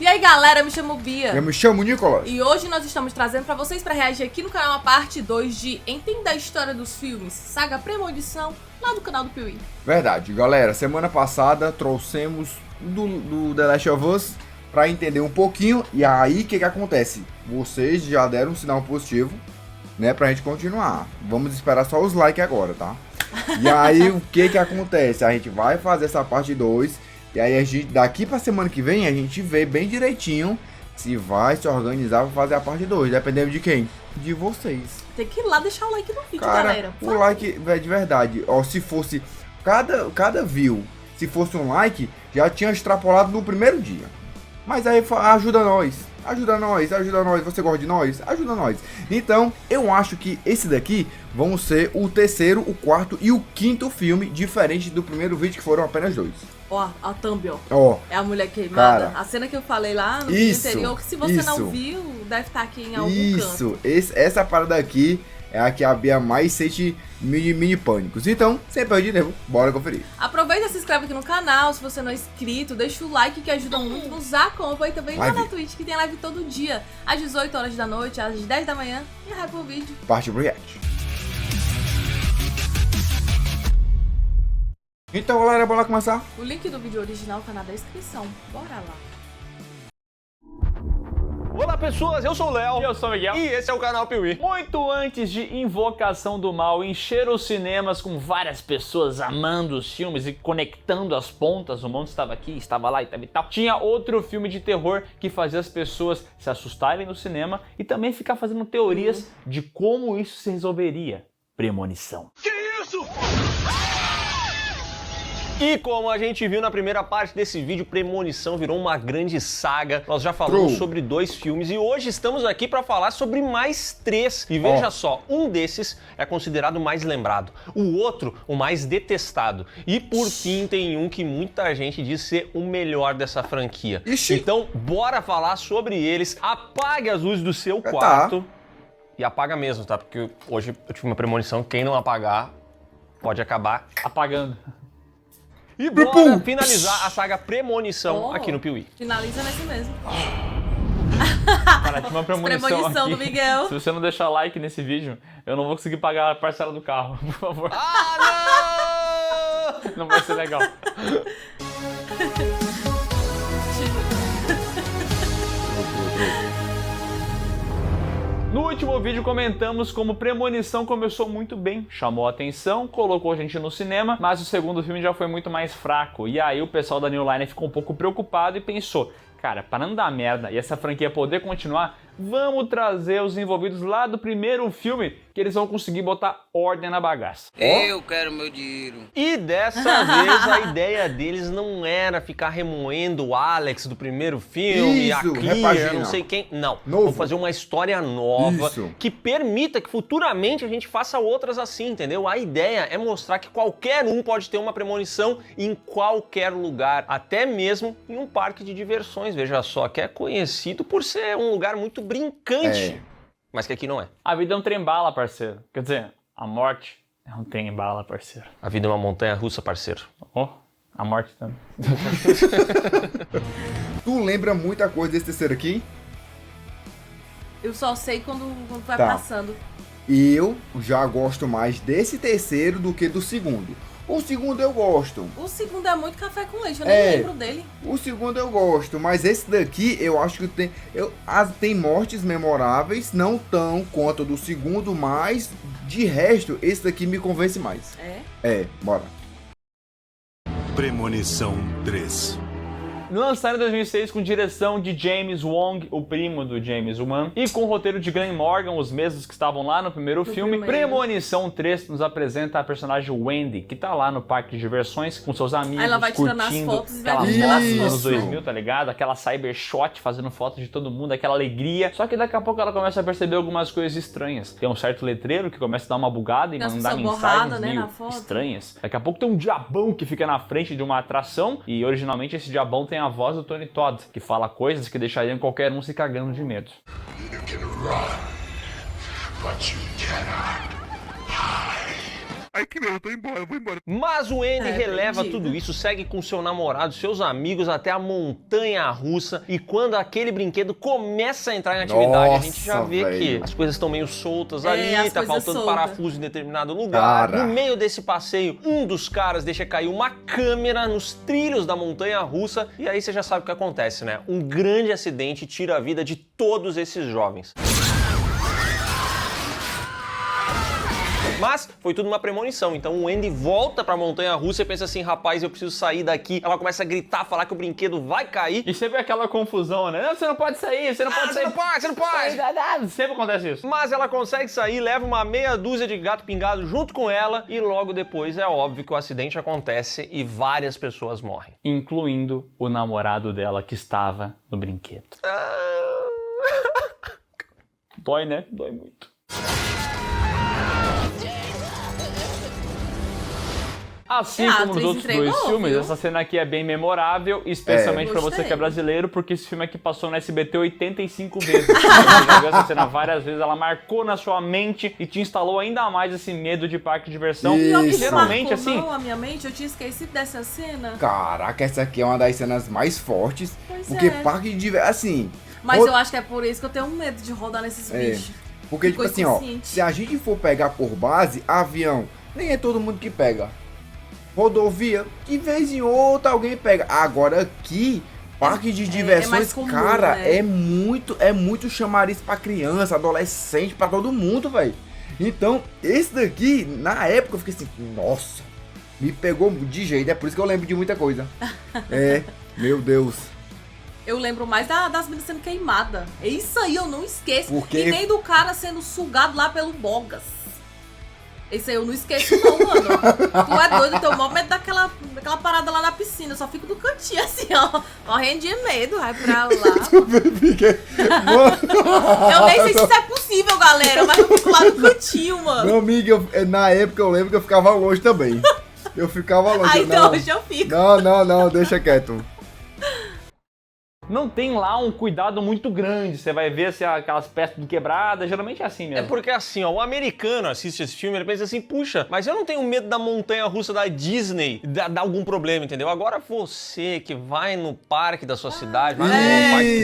E aí galera, me chamo Bia. Eu me chamo Nicolas. E hoje nós estamos trazendo pra vocês pra reagir aqui no canal a parte 2 de Entenda a História dos Filmes, Saga Premonição, lá do canal do Piuí. Verdade, galera, semana passada trouxemos do The Last of Us pra entender um pouquinho. E aí, o que acontece? Vocês já deram um sinal positivo, né, pra gente continuar. Vamos esperar só os likes agora, tá? E aí, o que acontece? A gente vai fazer essa parte 2. E aí, a gente, daqui pra semana que vem, a gente vê bem direitinho se vai se organizar pra fazer a parte 2. Dependendo de quem? De vocês. Tem que ir lá deixar o like no vídeo, cara, galera. O like, velho, de verdade. Ó, se fosse cada view, se fosse um like, já tinha extrapolado no primeiro dia. Mas aí ajuda nós. Ajuda nós. Você gosta de nós? Ajuda nós. Então, eu acho que esse daqui vão ser o terceiro, o quarto e o quinto filme, diferente do primeiro vídeo, que foram apenas 2. Ó, a thumb, ó. Ó. É a mulher queimada. Cara, a cena que eu falei lá no vídeo anterior, que se você não viu, deve estar aqui em algum canto. Essa parada aqui é a que a Bia mais sente mini pânicos. Então, sem perder tempo, bora conferir. Aproveita e se inscreve aqui no canal, se você não é inscrito, deixa o like que ajuda muito, nos acompanha também lá na Twitch, que tem live todo dia, às 18 horas da noite, às 10 da manhã, e vai pro vídeo. Parte pro react. Então, galera, bora começar? O link do vídeo original tá na descrição, bora lá. Olá pessoas, eu sou o Léo. E eu sou o Miguel. E esse é o canal Piuí. Muito antes de Invocação do Mal encher os cinemas com várias pessoas amando os filmes e conectando as pontas, o mundo estava aqui, estava lá e tal, tinha outro filme de terror que fazia as pessoas se assustarem no cinema e também ficar fazendo teorias de como isso se resolveria. Premonição. Que isso? E como a gente viu na primeira parte desse vídeo, Premonição virou uma grande saga. Nós já falamos sobre 2 filmes e hoje estamos aqui para falar sobre mais 3. E veja só, um desses é considerado o mais lembrado, o outro o mais detestado. E por fim tem um que muita gente diz ser o melhor dessa franquia. Ixi. Então bora falar sobre eles. Apague as luzes do seu quarto. E apaga mesmo, tá? Porque hoje eu tive uma premonição, quem não apagar pode acabar apagando. E bora finalizar a saga Premonição aqui no Piuí. Finaliza nesse mesmo. Cara, tinha uma premonição do Miguel. Se você não deixar like nesse vídeo, eu não vou conseguir pagar a parcela do carro, por favor. Ah, não! Não vai ser legal. No último vídeo comentamos como Premonição começou muito bem, chamou a atenção, colocou a gente no cinema, mas o segundo filme já foi muito mais fraco. E aí o pessoal da New Line ficou um pouco preocupado e pensou, cara, para não dar merda e essa franquia poder continuar, vamos trazer os envolvidos lá do primeiro filme, que eles vão conseguir botar ordem na bagaça. Eu quero meu dinheiro. E dessa vez a ideia deles não era ficar remoendo o Alex do primeiro filme, a Clear, não sei quem. Não, vamos fazer uma história nova que permita que futuramente a gente faça outras assim, entendeu? A ideia é mostrar que qualquer um pode ter uma premonição em qualquer lugar, até mesmo em um parque de diversões, veja só, que é conhecido por ser um lugar muito brincante, mas que aqui não é. A vida é um trem-bala, parceiro. Quer dizer, a morte é um trem-bala, parceiro. A vida é uma montanha-russa, parceiro. Oh, a morte também. Tu lembra muita coisa desse terceiro aqui? Eu só sei quando vai passando. Eu já gosto mais desse terceiro do que do segundo. O segundo eu gosto. O segundo é muito café com leite, eu nem lembro dele. O segundo eu gosto, mas esse daqui eu acho que tem mortes memoráveis, não tão quanto do segundo, mas de resto, esse daqui me convence mais. Bora. Premonição 3. Lançado em 2006 com direção de James Wong, o primo do James Wan, e com o roteiro de Glenn Morgan, os mesmos que estavam lá no primeiro filme. Premonição 3 nos apresenta a personagem Wendy, que tá lá no parque de diversões com seus amigos, aí ela vai tirando as fotos e vai vendo aquela moda dos anos 2000, tá ligado? Aquela cybershot fazendo foto de todo mundo, aquela alegria. Só que daqui a pouco ela começa a perceber algumas coisas estranhas. Tem um certo letreiro que começa a dar uma bugada e mandar mensagens meio estranhas. Daqui a pouco tem um diabão que fica na frente de uma atração e originalmente esse diabão tem a voz do Tony Todd, que fala coisas que deixariam qualquer um se cagando de medo. Ai, que merda, eu vou embora. Mas o Andy releva tudo isso, segue com seu namorado, seus amigos até a montanha-russa. E quando aquele brinquedo começa a entrar em atividade, a gente já vê que as coisas estão meio soltas ali, tá faltando parafuso em determinado lugar. No meio desse passeio, um dos caras deixa cair uma câmera nos trilhos da montanha-russa. E aí você já sabe o que acontece, né? Um grande acidente tira a vida de todos esses jovens. Mas foi tudo uma premonição, então o Andy volta pra montanha-russa e pensa assim, rapaz, eu preciso sair daqui. Ela começa a gritar, falar que o brinquedo vai cair. E sempre aquela confusão, né? Não, você não pode sair, você não pode sair. Você não pode. Sempre acontece isso. Mas ela consegue sair, leva uma meia dúzia de gato pingado junto com ela e logo depois é óbvio que o acidente acontece e várias pessoas morrem. Incluindo o namorado dela que estava no brinquedo. Dói, né? Dói muito. Assim como nos outros dois filmes, essa cena aqui é bem memorável, especialmente pra você que é brasileiro, porque esse filme aqui passou no SBT 85 vezes. Você já viu essa cena várias vezes, ela marcou na sua mente e te instalou ainda mais esse medo de parque de diversão. E geralmente assim, a minha mente, eu tinha esquecido dessa cena. Caraca, essa aqui é uma das cenas mais fortes, porque parque de diversão, assim... Mas eu acho que é por isso que eu tenho medo de rodar nesses bichos. Porque, tipo assim, ó, se a gente for pegar por base, avião, nem é todo mundo que pega. Rodovia, de vez em outra alguém pega. Agora aqui, parque de diversões, comum, cara, né? é muito chamariz pra criança, adolescente, pra todo mundo, velho. Então, esse daqui, na época eu fiquei assim, nossa, me pegou de jeito, é por isso que eu lembro de muita coisa. Meu Deus. Eu lembro mais das meninas sendo queimadas. Isso aí eu não esqueço. E nem do cara sendo sugado lá pelo Bogas. Esse aí eu não esqueço não, mano. Tu é doido, eu tenho o maior medo daquela parada lá na piscina. Eu só fico do cantinho assim, ó. Morrendo de medo, vai pra lá. Eu nem sei se isso é possível, galera. Mas eu fico lá no cantinho, mano. Meu amigo, na época eu lembro que eu ficava longe também. Eu ficava longe. Aí então hoje eu fico. Não, deixa quieto. Não tem lá um cuidado muito grande, você vai ver se aquelas peças quebradas, geralmente é assim mesmo. É porque assim, ó, o americano assiste esse filme, ele pensa assim, puxa, mas eu não tenho medo da montanha-russa da Disney dar algum problema, entendeu? Agora você que vai no parque da sua cidade, vai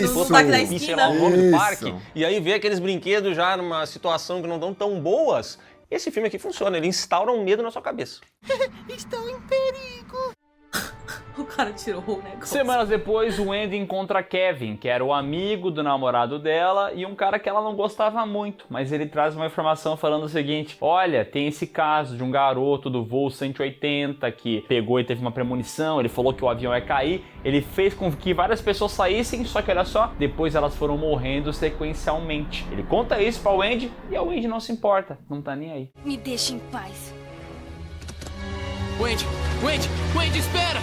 no parque da esquina, sei lá o nome do parque, e aí vê aqueles brinquedos já numa situação que não estão tão boas, esse filme aqui funciona, ele instaura um medo na sua cabeça. Estou em perigo. O cara tirou o negócio. Semanas depois, o Andy encontra Kevin, que era o amigo do namorado dela e um cara que ela não gostava muito. Mas ele traz uma informação falando o seguinte: olha, tem esse caso de um garoto do voo 180 que pegou e teve uma premonição, ele falou que o avião ia cair, ele fez com que várias pessoas saíssem, só que olha só, depois elas foram morrendo sequencialmente. Ele conta isso para o Andy e o Andy não se importa, não tá nem aí. Me deixa em paz. Wendy, espera!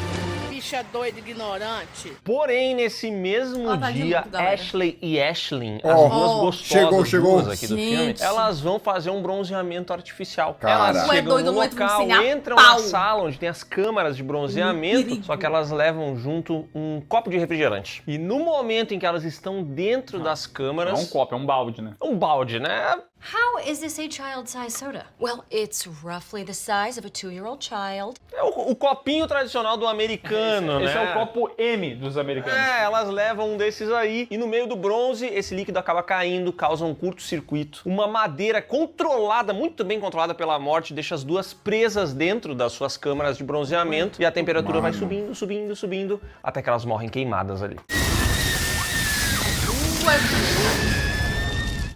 Bicha doida, ignorante. Porém, nesse mesmo dia, Ashley e Ashlyn, as duas gostosas duas aqui do filme, elas vão fazer um bronzeamento artificial. Elas chegam no local, entram na sala onde tem as câmaras de bronzeamento, só que elas levam junto um copo de refrigerante. E no momento em que elas estão dentro das câmaras... Não é um copo, é um balde, né? Um balde, né? How is this a child-sized soda? Well, it's roughly the size of a 2-year-old child. É o copinho tradicional do americano, né? Esse é o copo M dos americanos. Elas levam um desses aí e no meio do bronze esse líquido acaba caindo, causa um curto-circuito. Uma madeira controlada, muito bem controlada pela morte, deixa as duas presas dentro das suas câmaras de bronzeamento e a temperatura vai subindo, até que elas morrem queimadas ali.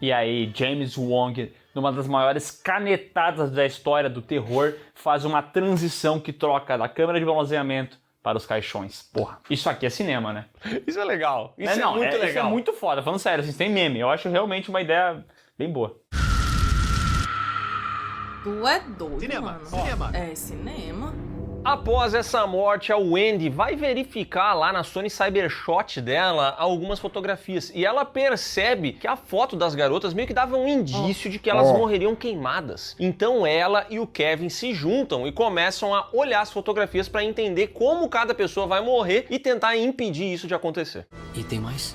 E aí, James Wong, numa das maiores canetadas da história do terror, faz uma transição que troca da câmera de bronzeamento para os caixões. Porra, isso aqui é cinema, né? Isso é legal. Isso é muito legal. Isso é muito foda. Falando sério, assim, tem meme. Eu acho realmente uma ideia bem boa. Tu é doido, mano. Cinema. É, cinema. Após essa morte, a Wendy vai verificar lá na Sony Cybershot dela algumas fotografias e ela percebe que a foto das garotas meio que dava um indício de que elas morreriam queimadas. Então ela e o Kevin se juntam e começam a olhar as fotografias para entender como cada pessoa vai morrer e tentar impedir isso de acontecer. E tem mais?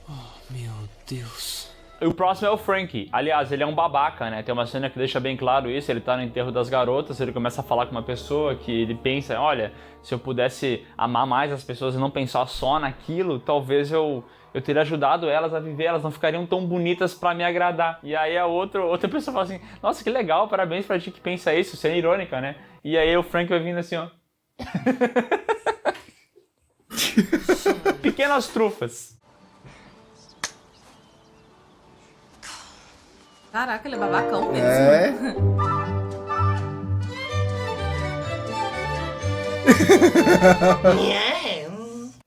Oh, meu Deus. E o próximo é o Frank. Aliás, ele é um babaca, né? Tem uma cena que deixa bem claro isso. Ele tá no enterro das garotas, ele começa a falar com uma pessoa que ele pensa, olha, se eu pudesse amar mais as pessoas e não pensar só naquilo, talvez eu teria ajudado elas a viver, elas não ficariam tão bonitas pra me agradar. E aí a outra pessoa fala assim, nossa, que legal, parabéns pra ti que pensa isso, sendo irônica, né? E aí o Frank vai vindo assim, ó. Pequenas trufas. Caraca, ele é babacão mesmo.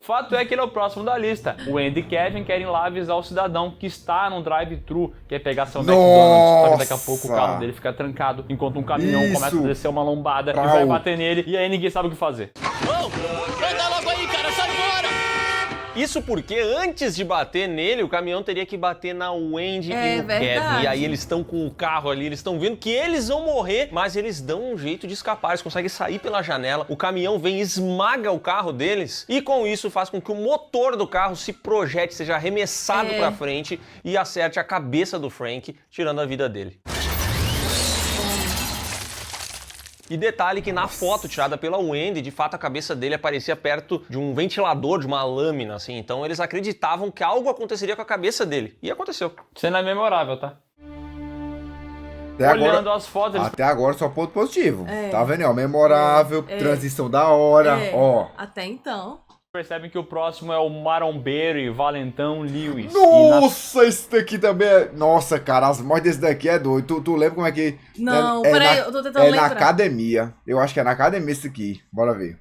Fato é que ele é o próximo da lista. O Andy e Kevin querem lá avisar o cidadão que está num drive-thru, que é pegar seu McDonald's, só que daqui a pouco o carro dele fica trancado, enquanto um caminhão começa a descer uma lombada e vai bater nele, e aí ninguém sabe o que fazer. Anda logo aí, cara, sai fora! Isso porque antes de bater nele, o caminhão teria que bater na Wendy e no Kevin. E aí eles estão com o carro ali, eles estão vendo que eles vão morrer, mas eles dão um jeito de escapar, eles conseguem sair pela janela, o caminhão vem, esmaga o carro deles e com isso faz com que o motor do carro se projete, seja arremessado pra frente e acerte a cabeça do Frank, tirando a vida dele. E detalhe que na foto tirada pela Wendy, de fato a cabeça dele aparecia perto de um ventilador, de uma lâmina, assim. Então eles acreditavam que algo aconteceria com a cabeça dele. E aconteceu. Cena memorável, tá? Olhando as fotos... Até agora só ponto positivo. Tá vendo? Ó, memorável, transição da hora, ó. Até então. Percebem que o próximo é o marombeiro e valentão Lewis. Nossa, esse daqui também é... Nossa, cara, as mortes desse daqui é doido. Tu lembra como é que... Não, peraí, eu tô tentando lembrar. É na academia. Eu acho que é na academia isso aqui. Bora ver.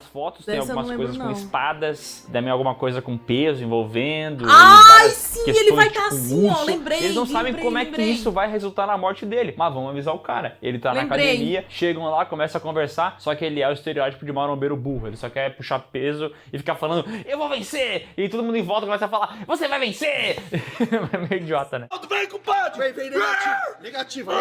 As fotos tem algumas coisas com espadas, também alguma coisa com peso envolvendo. Ai, sim, ele vai estar assim, ó, lembrei. Eles não sabem como é que isso vai resultar na morte dele, mas vamos avisar o cara. Ele tá na academia, chegam lá, começam a conversar, só que ele é o estereótipo de marombeiro burro. Ele só quer puxar peso e ficar falando, eu vou vencer! E todo mundo em volta começa a falar, você vai vencer! É meio idiota, né? Vem, compadre! Vem, negativa,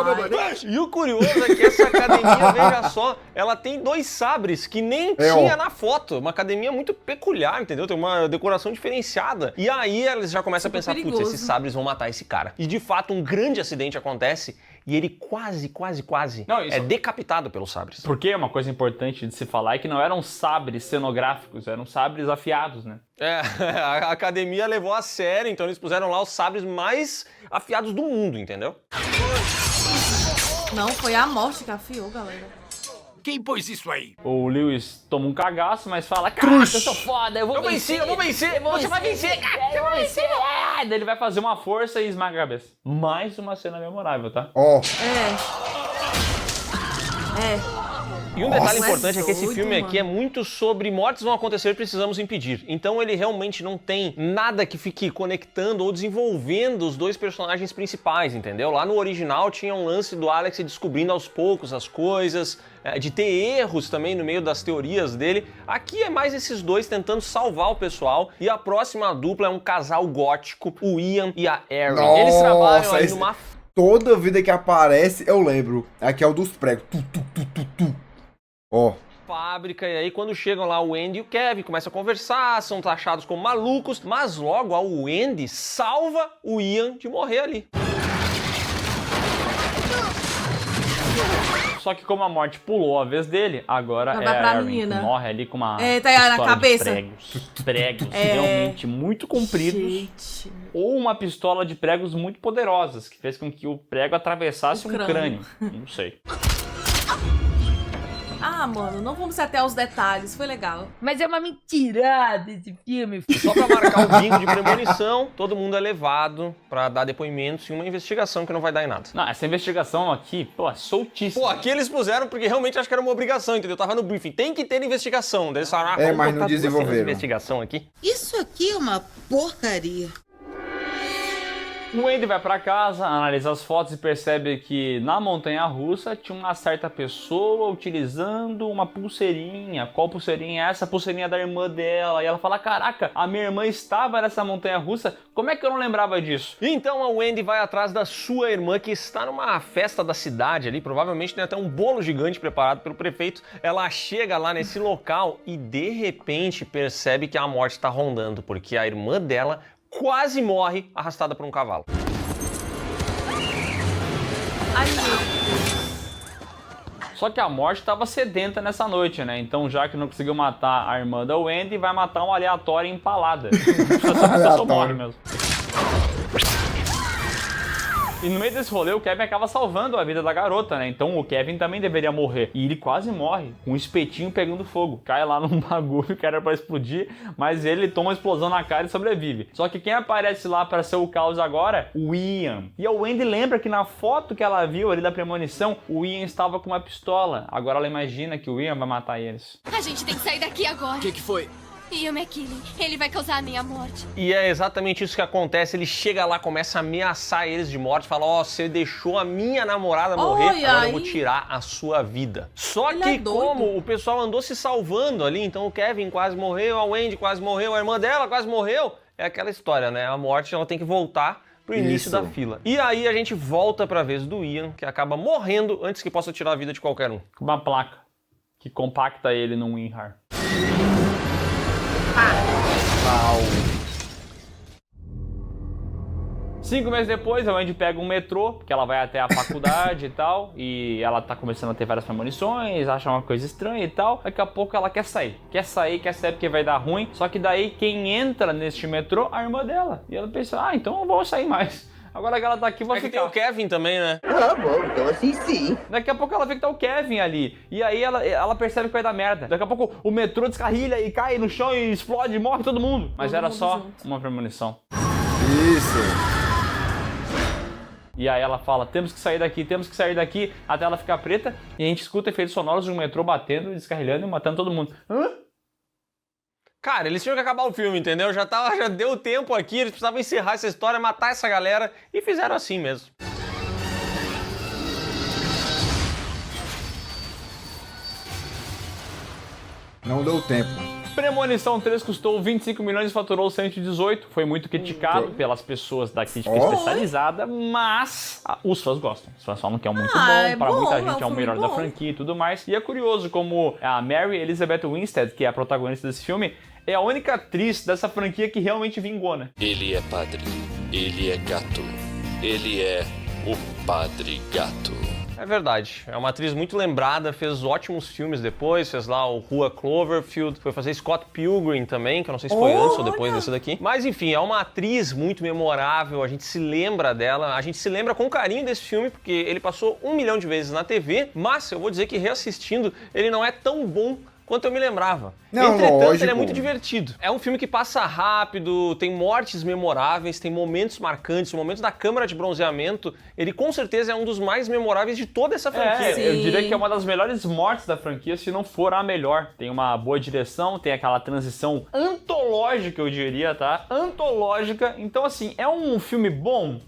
meu mano! E o curioso é que essa academia, veja só, ela tem 2 sabres que nem tinha na foto. Uma academia muito peculiar, entendeu? Tem uma decoração diferenciada. E aí eles já começam a pensar, putz, esses sabres vão matar esse cara. E de fato um grande acidente acontece e ele quase é decapitado pelos sabres. Porque uma coisa importante de se falar é que não eram sabres cenográficos, eram sabres afiados, né? A academia levou a sério, então eles puseram lá os sabres mais afiados do mundo, entendeu? Não, foi a morte que afiou, galera. Quem pôs isso aí? O Lewis toma um cagaço, mas fala, caraca, eu sou foda, eu vou vencer, você vai vencer, cara, eu vou vencer. Daí ele vai fazer uma força e esmaga a cabeça. Mais uma cena memorável, tá? E um detalhe importante é que esse filme aqui é muito sobre mortes vão acontecer, precisamos impedir. Então ele realmente não tem nada que fique conectando ou desenvolvendo os 2 personagens principais, entendeu? Lá no original tinha um lance do Alex descobrindo aos poucos as coisas, de ter erros também no meio das teorias dele. Aqui é mais esses 2 tentando salvar o pessoal. E a próxima dupla é um casal gótico, o Ian e a Erin. Nossa, eles trabalham aí numa... Toda vida que aparece, eu lembro. Aqui é o dos pregos. Ó. Fábrica, e aí quando chegam lá o Andy e o Kevin começam a conversar, são taxados como malucos, mas logo o Andy salva o Ian de morrer ali. Só que como a morte pulou a vez dele, agora é a Erin que morre ali com uma tá na cabeça. Pregos realmente muito compridos. Gente. Ou uma pistola de pregos muito poderosas, que fez com que o prego atravessasse um crânio. Não sei. Ah, mano, não vamos até aos detalhes, foi legal. Mas é uma mentirada esse filme. Só pra marcar o bingo de premonição, todo mundo é levado pra dar depoimentos em uma investigação que não vai dar em nada. Não, essa investigação aqui, pô, é soltíssima. Pô, aqui eles puseram porque realmente acho que era uma obrigação, entendeu? Tava no briefing, tem que ter investigação. Eles falaram, mas não desenvolveram. Investigação aqui. Isso aqui é uma porcaria. O Andy vai pra casa, analisa as fotos e percebe que na montanha-russa tinha uma certa pessoa utilizando uma pulseirinha. Qual pulseirinha é essa? A pulseirinha da irmã dela. E ela fala, caraca, a minha irmã estava nessa montanha-russa, como é que eu não lembrava disso? Então a Wendy vai atrás da sua irmã que está numa festa da cidade ali, provavelmente tem até um bolo gigante preparado pelo prefeito. Ela chega lá nesse local e de repente percebe que a morte está rondando, porque a irmã dela quase morre arrastada por um cavalo. Ai, meu Deus. Só que a morte estava sedenta nessa noite, né? Então, já que não conseguiu matar a irmã da Wendy, vai matar uma aleatória empalada. Só morre mesmo. E no meio desse rolê, o Kevin acaba salvando a vida da garota, né? Então o Kevin também deveria morrer. E ele quase morre, com um espetinho pegando fogo. Cai lá num bagulho que era pra explodir, mas ele toma uma explosão na cara e sobrevive. Só que quem aparece lá pra ser o caos agora? O Ian. E a Wendy lembra que na foto que ela viu ali da premonição, o Ian estava com uma pistola. Agora ela imagina que o Ian vai matar eles. A gente tem que sair daqui agora. O que foi? Ian McKellen, ele vai causar a minha morte. E é exatamente isso que acontece. Ele chega lá, começa a ameaçar eles de morte, fala, ó, você deixou a minha namorada morrer, agora eu vou tirar a sua vida. Só que como o pessoal andou se salvando ali, então o Kevin quase morreu, a Wendy quase morreu, a irmã dela quase morreu, é aquela história, né? A morte, ela tem que voltar pro início da fila. E aí a gente volta pra vez do Ian, que acaba morrendo antes que possa tirar a vida de qualquer um. Uma placa que compacta ele num WinRAR. 5 meses depois, a Wendy pega um metrô, porque ela vai até a faculdade e tal, e ela tá começando a ter várias premonições, acha uma coisa estranha e tal. Daqui a pouco ela quer sair porque vai dar ruim. Só que daí quem entra neste metrô, a irmã dela. E ela pensa, então eu vou sair mais. Agora que ela tá aqui, vou ficar. Tem o Kevin também, né? Ah, bom, então assim sim. Daqui a pouco ela vê que tá o Kevin ali. E aí ela percebe que vai dar merda. Daqui a pouco o metrô descarrilha e cai no chão e explode e morre todo mundo. Mas era só uma premonição. Isso. E aí ela fala, temos que sair daqui, até ela ficar preta. E a gente escuta efeitos sonoros de um metrô batendo, descarrilhando e matando todo mundo. Hã? Cara, eles tinham que acabar o filme, entendeu? Já deu tempo aqui, eles precisavam encerrar essa história, matar essa galera, e fizeram assim mesmo. Não deu tempo. Premonição 3 custou 25 milhões e faturou 118. Foi muito criticado pelas pessoas da crítica especializada, mas os fãs gostam. Os fãs falam que é muito bom, para muita gente é o melhor da franquia e tudo mais. E é curioso como a Mary Elizabeth Winstead, que é a protagonista desse filme, é a única atriz dessa franquia que realmente vingou, né? Ele é padre, ele é gato, ele é o Padre Gato. É verdade, é uma atriz muito lembrada, fez ótimos filmes depois, fez lá o Rua Cloverfield, foi fazer Scott Pilgrim também, que eu não sei se foi antes ou depois desse daqui. Mas enfim, é uma atriz muito memorável, a gente se lembra dela, a gente se lembra com carinho desse filme, porque ele passou 1 milhão de vezes na TV, mas eu vou dizer que reassistindo, ele não é tão bom quanto eu me lembrava. Não, entretanto, lógico. ele é muito divertido. É um filme que passa rápido, tem mortes memoráveis, tem momentos marcantes, o momento da câmara de bronzeamento, ele com certeza é um dos mais memoráveis de toda essa franquia. Eu diria que é uma das melhores mortes da franquia, se não for a melhor. Tem uma boa direção, tem aquela transição antológica, eu diria, tá? Antológica. Então, assim, é um filme bom?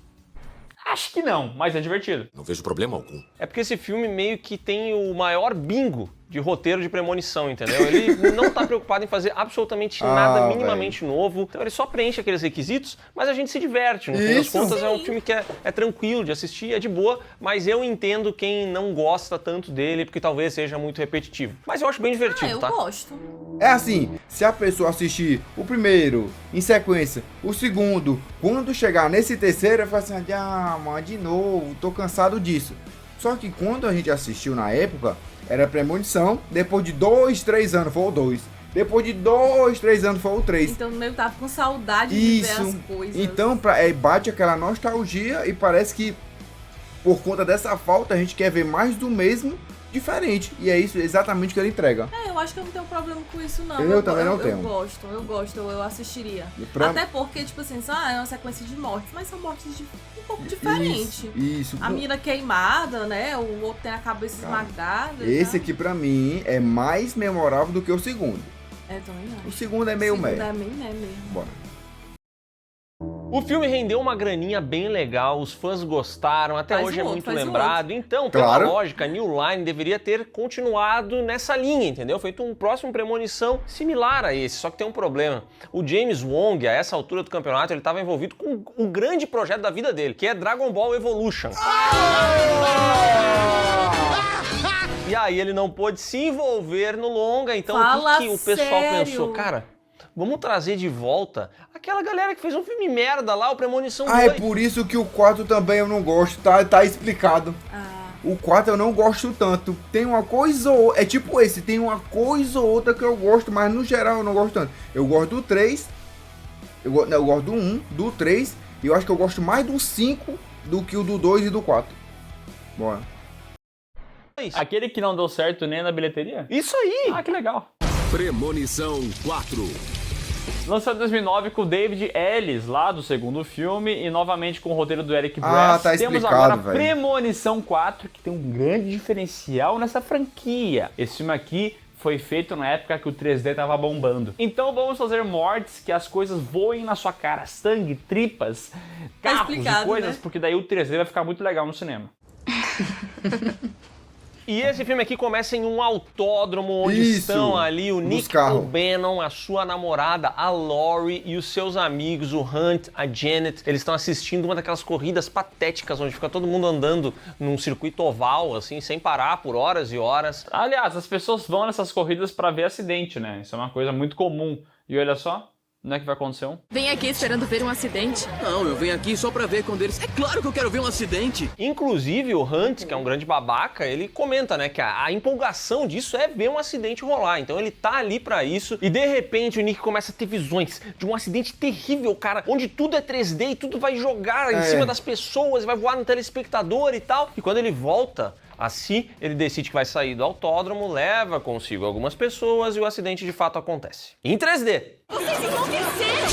Acho que não, mas é divertido. Não vejo problema algum. É porque esse filme meio que tem o maior bingo de roteiro de premonição, entendeu? Ele não tá preocupado em fazer absolutamente nada minimamente novo. Então ele só preenche aqueles requisitos, mas a gente se diverte. No fim das contas, é um filme que é tranquilo de assistir, é de boa, mas eu entendo quem não gosta tanto dele, porque talvez seja muito repetitivo. Mas eu acho bem divertido, tá? Eu gosto. É assim, se a pessoa assistir o primeiro, em sequência, o segundo, quando chegar nesse terceiro, eu falo assim, mano, de novo, tô cansado disso. Só que quando a gente assistiu na época, era premonição, depois de 2, 3 anos foi o 2. Depois de 2, 3 anos foi o 3. Então eu tava com saudade de ver as coisas. Então bate aquela nostalgia e parece que por conta dessa falta a gente quer ver mais do mesmo diferente. E é isso exatamente que ele entrega. Eu acho que eu não tenho problema com isso, não. Eu também não tenho. Eu gosto, eu assistiria. Até porque, tipo assim, é uma sequência de mortes, mas são mortes um pouco diferentes. Isso. A mina queimada, né? O outro tem a cabeça esmagada. Esse aqui, pra mim, é mais memorável do que o segundo. Também acho. O segundo é meio merda. O segundo é meio mesmo. Bora. O filme rendeu uma graninha bem legal, os fãs gostaram, até hoje é muito lembrado. Então, pela lógica, New Line deveria ter continuado nessa linha, entendeu? Feito um próximo Premonição similar a esse, só que tem um problema. O James Wong, a essa altura do campeonato, ele estava envolvido com o grande projeto da vida dele, que é Dragon Ball Evolution. E aí ele não pôde se envolver no longa, então o que o pessoal pensou? Cara, Vamos trazer de volta aquela galera que fez um filme merda lá, o Premonição 2. É por isso que o 4 também eu não gosto, tá explicado. O 4 eu não gosto tanto. Tem uma coisa ou outra, é tipo esse, tem uma coisa ou outra que eu gosto, mas no geral eu não gosto tanto. Eu gosto do 3, eu gosto do 1, do 3, e eu acho que eu gosto mais do 5 do que o do 2 e do 4. Bora. Aquele que não deu certo nem na bilheteria? Isso aí! Ah, que legal. Premonição 4. Lançado em 2009 com o David Ellis, lá do segundo filme, e novamente com o roteiro do Eric Brass. Tá Temos agora Premonição 4, que tem um grande diferencial nessa franquia. Esse filme aqui foi feito na época que o 3D tava bombando. Então vamos fazer mortes que as coisas voem na sua cara. Sangue, tripas, carros e coisas, né? Porque daí o 3D vai ficar muito legal no cinema. E esse filme aqui começa em um autódromo onde estão ali o Nick O'Bannon, a sua namorada, a Laurie e os seus amigos, o Hunt, a Janet. Eles estão assistindo uma daquelas corridas patéticas onde fica todo mundo andando num circuito oval, assim, sem parar por horas e horas. Aliás, as pessoas vão nessas corridas para ver acidente, né? Isso é uma coisa muito comum. E olha só, não é que vai acontecer um? Vem aqui esperando ver um acidente. Não, eu venho aqui só pra ver quando eles... É claro que eu quero ver um acidente. Inclusive, o Hunt, que é um grande babaca, ele comenta, né, que a empolgação disso é ver um acidente rolar. Então ele tá ali pra isso e, de repente, o Nick começa a ter visões de um acidente terrível, cara, onde tudo é 3D e tudo vai jogar em cima das pessoas, vai voar no telespectador e tal. E quando ele volta... Assim, ele decide que vai sair do autódromo, leva consigo algumas pessoas e o acidente de fato acontece. Em 3D. Vocês enlouqueceram!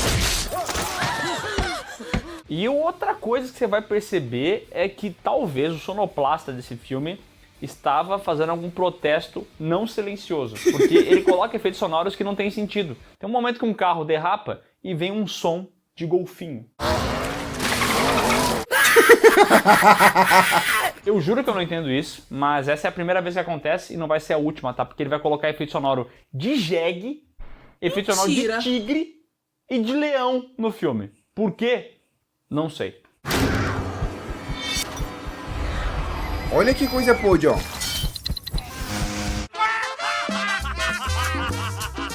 E outra coisa que você vai perceber é que talvez o sonoplasta desse filme estava fazendo algum protesto não silencioso. Porque ele coloca efeitos sonoros que não tem sentido. Tem um momento que um carro derrapa e vem um som de golfinho. Eu juro que eu não entendo isso, mas essa é a primeira vez que acontece e não vai ser a última, tá? Porque ele vai colocar efeito sonoro de jegue, efeito sonoro de tigre e de leão no filme. Por quê? Não sei. Olha que coisa podre, ó.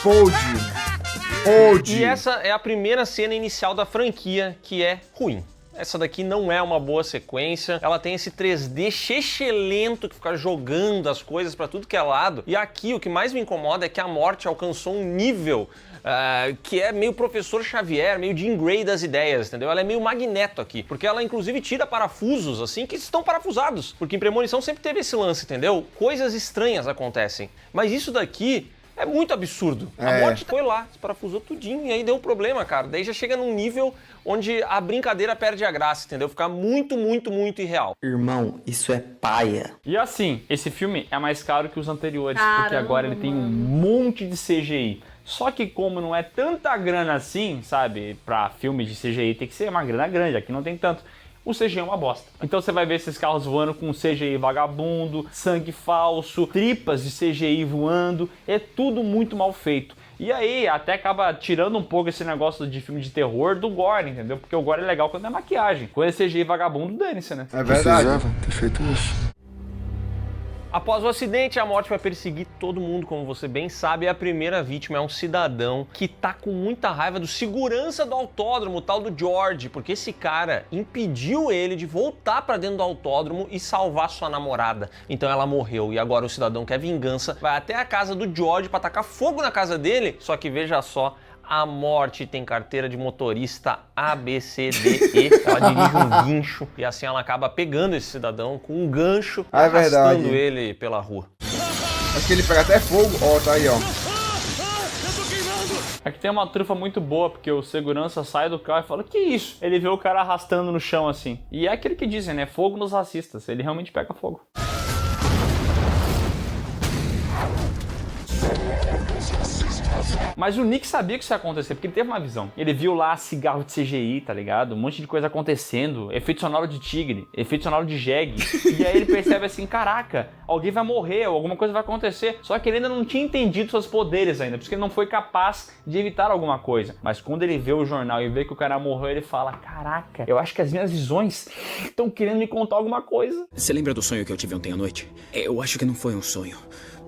Podre. E essa é a primeira cena inicial da franquia, que é ruim. Essa daqui não é uma boa sequência, ela tem esse 3D chechelento que fica jogando as coisas pra tudo que é lado. E aqui o que mais me incomoda é que a morte alcançou um nível que é meio Professor Xavier, meio Jean Grey das ideias, entendeu? Ela é meio Magneto aqui, porque ela inclusive tira parafusos assim que estão parafusados. Porque em Premonição sempre teve esse lance, entendeu? Coisas estranhas acontecem. Mas isso daqui... é muito absurdo. A morte foi lá, desparafusou tudinho e aí deu um problema, cara. Daí já chega num nível onde a brincadeira perde a graça, entendeu? Fica muito, muito, muito irreal. Irmão, isso é paia. E assim, esse filme é mais caro que os anteriores, porque agora ele tem um monte de CGI. Só que como não é tanta grana assim, sabe? Pra filme de CGI tem que ser uma grana grande, aqui não tem tanto. O CGI é uma bosta. Então você vai ver esses carros voando com CGI vagabundo, sangue falso, tripas de CGI voando, é tudo muito mal feito. E aí até acaba tirando um pouco esse negócio de filme de terror do gore, entendeu? Porque o gore é legal quando é maquiagem. Quando é CGI vagabundo, dane-se, né? É verdade. Precisava ter feito isso. Após o acidente, a morte vai perseguir todo mundo, como você bem sabe. A primeira vítima é um cidadão que tá com muita raiva do segurança do autódromo, o tal do George, porque esse cara impediu ele de voltar pra dentro do autódromo e salvar sua namorada. Então ela morreu e agora o cidadão quer vingança, vai até a casa do George pra tacar fogo na casa dele, só que veja só, a morte tem carteira de motorista ABCDE, ela dirige um guincho e assim ela acaba pegando esse cidadão com um gancho e arrastando ele pela rua. Acho que ele pega até fogo, ó, tá aí, ó. Aqui tem uma trufa muito boa, porque o segurança sai do carro e fala, que isso? Ele vê o cara arrastando no chão assim. E é aquilo que dizem, né? Fogo nos racistas, ele realmente pega fogo. Mas o Nick sabia que isso ia acontecer, porque ele teve uma visão. Ele viu lá cigarro de CGI, tá ligado? Um monte de coisa acontecendo, efeito sonoro de tigre, efeito sonoro de jegue. E aí ele percebe assim, caraca, alguém vai morrer, ou alguma coisa vai acontecer. Só que ele ainda não tinha entendido seus poderes ainda, porque ele não foi capaz de evitar alguma coisa. Mas quando ele vê o jornal e vê que o cara morreu, ele fala, caraca, eu acho que as minhas visões estão querendo me contar alguma coisa. Você lembra do sonho que eu tive ontem à noite? Eu acho que não foi um sonho.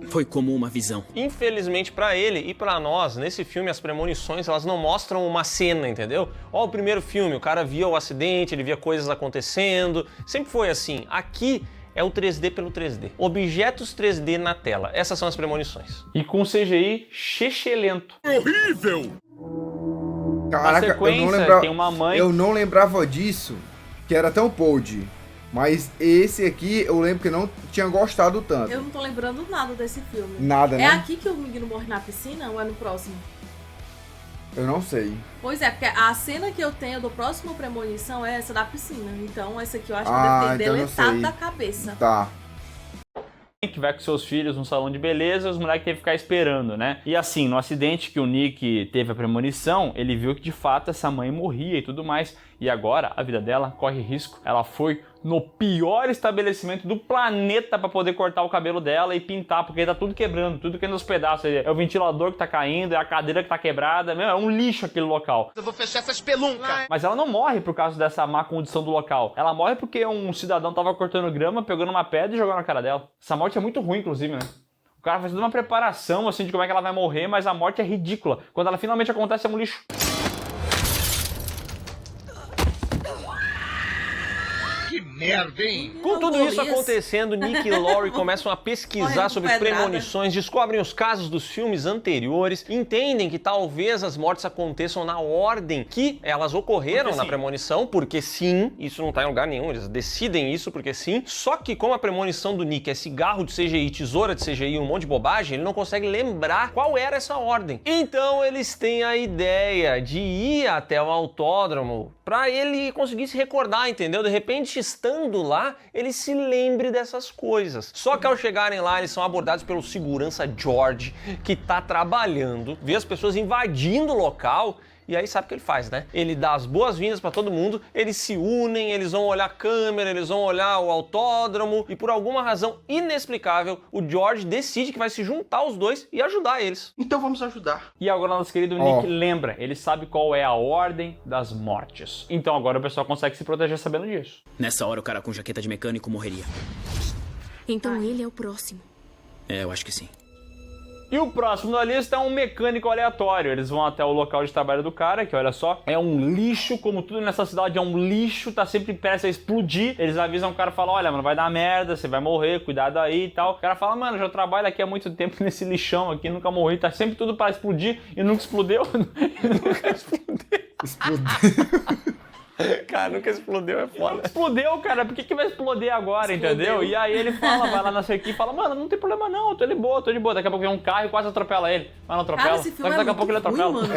Foi como uma visão. Infelizmente pra ele e pra nós, nesse filme as premonições elas não mostram uma cena, entendeu? Ó, o primeiro filme, o cara via o acidente, ele via coisas acontecendo, sempre foi assim. Aqui é o 3D pelo 3D. Objetos 3D na tela. Essas são as premonições. E com CGI chechelento. Horrível! Caraca, eu não lembrava disso, que era tão podre. Mas esse aqui, eu lembro que eu não tinha gostado tanto. Eu não tô lembrando nada desse filme. Nada, né? É aqui que o menino morre na piscina ou é no próximo? Eu não sei. Pois é, porque a cena que eu tenho do próximo Premonição é essa da piscina. Então essa aqui eu acho que deve ter deletado da cabeça. Tá. Que vai com seus filhos num salão de beleza, os moleques têm que ficar esperando, né? E assim, no acidente que o Nick teve a premonição, ele viu que de fato essa mãe morria e tudo mais. E agora a vida dela corre risco. Ela foi no pior estabelecimento do planeta para poder cortar o cabelo dela e pintar, porque tá tudo quebrando, tudo caindo nos pedaços. É o ventilador que tá caindo, é a cadeira que tá quebrada, é um lixo aquele local. Eu vou fechar essa espelunca. Mas ela não morre por causa dessa má condição do local. Ela morre porque um cidadão tava cortando grama, pegando uma pedra e jogando na cara dela. Essa morte é muito ruim, inclusive, né? O cara faz toda uma preparação, assim, de como é que ela vai morrer, mas a morte é ridícula. Quando ela finalmente acontece, é um lixo. Que merda, hein? Com tudo isso acontecendo, Nick e Laurie começam a pesquisar sobre premonições, descobrem os casos dos filmes anteriores, entendem que talvez as mortes aconteçam na ordem que elas ocorreram na premonição, porque sim, isso não tá em lugar nenhum, eles decidem isso porque sim, só que como a premonição do Nick é cigarro de CGI, tesoura de CGI, um monte de bobagem, ele não consegue lembrar qual era essa ordem. Então eles têm a ideia de ir até o autódromo pra ele conseguir se recordar, entendeu? De repente, estando lá, ele se lembre dessas coisas. Só que ao chegarem lá, eles são abordados pelo segurança George, que tá trabalhando, vê as pessoas invadindo o local. E aí sabe o que ele faz, né? Ele dá as boas-vindas pra todo mundo, eles se unem, eles vão olhar a câmera, eles vão olhar o autódromo e por alguma razão inexplicável, o George decide que vai se juntar aos dois e ajudar eles. Então vamos ajudar. E agora nosso querido Nick lembra, ele sabe qual é a ordem das mortes. Então agora o pessoal consegue se proteger sabendo disso. Nessa hora o cara com jaqueta de mecânico morreria. Então ele é o próximo. É, eu acho que sim. E o próximo da lista é um mecânico aleatório. Eles vão até o local de trabalho do cara, que olha só, é um lixo, como tudo nessa cidade é um lixo, tá sempre prestes a explodir. Eles avisam o cara, falam, olha, mano, vai dar merda, você vai morrer, cuidado aí e tal. O cara fala, mano, já trabalho aqui há muito tempo nesse lixão aqui, nunca morri, tá sempre tudo para explodir e nunca explodeu. Nunca explodeu. Explodiu. Cara, nunca explodeu, é foda. Explodeu, cara, por que vai explodir agora, entendeu? E aí ele fala, vai lá na equipe e fala, mano, não tem problema não, tô de boa. Daqui a pouco vem um carro e quase atropela ele. Mas não atropela, cara, esse filme daqui a pouco ele atropela. Ruim,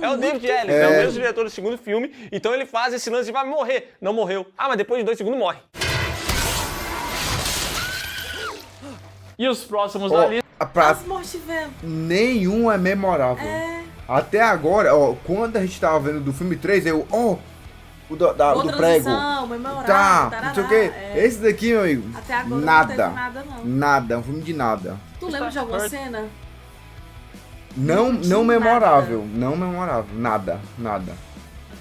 é o David Ellis, é o mesmo diretor do segundo filme, então ele faz esse lance de vai morrer. Não morreu. Ah, mas depois de 2 segundos morre. E os próximos da lista? Nenhum é memorável. Até agora, quando a gente tava vendo do filme 3, do prego. Tá, não sei o que. Esse daqui, meu amigo. Até agora nada. Não teve nada, não. Nada, um filme de nada. Tu lembra de alguma cena? Não memorável. Não memorável. Nada.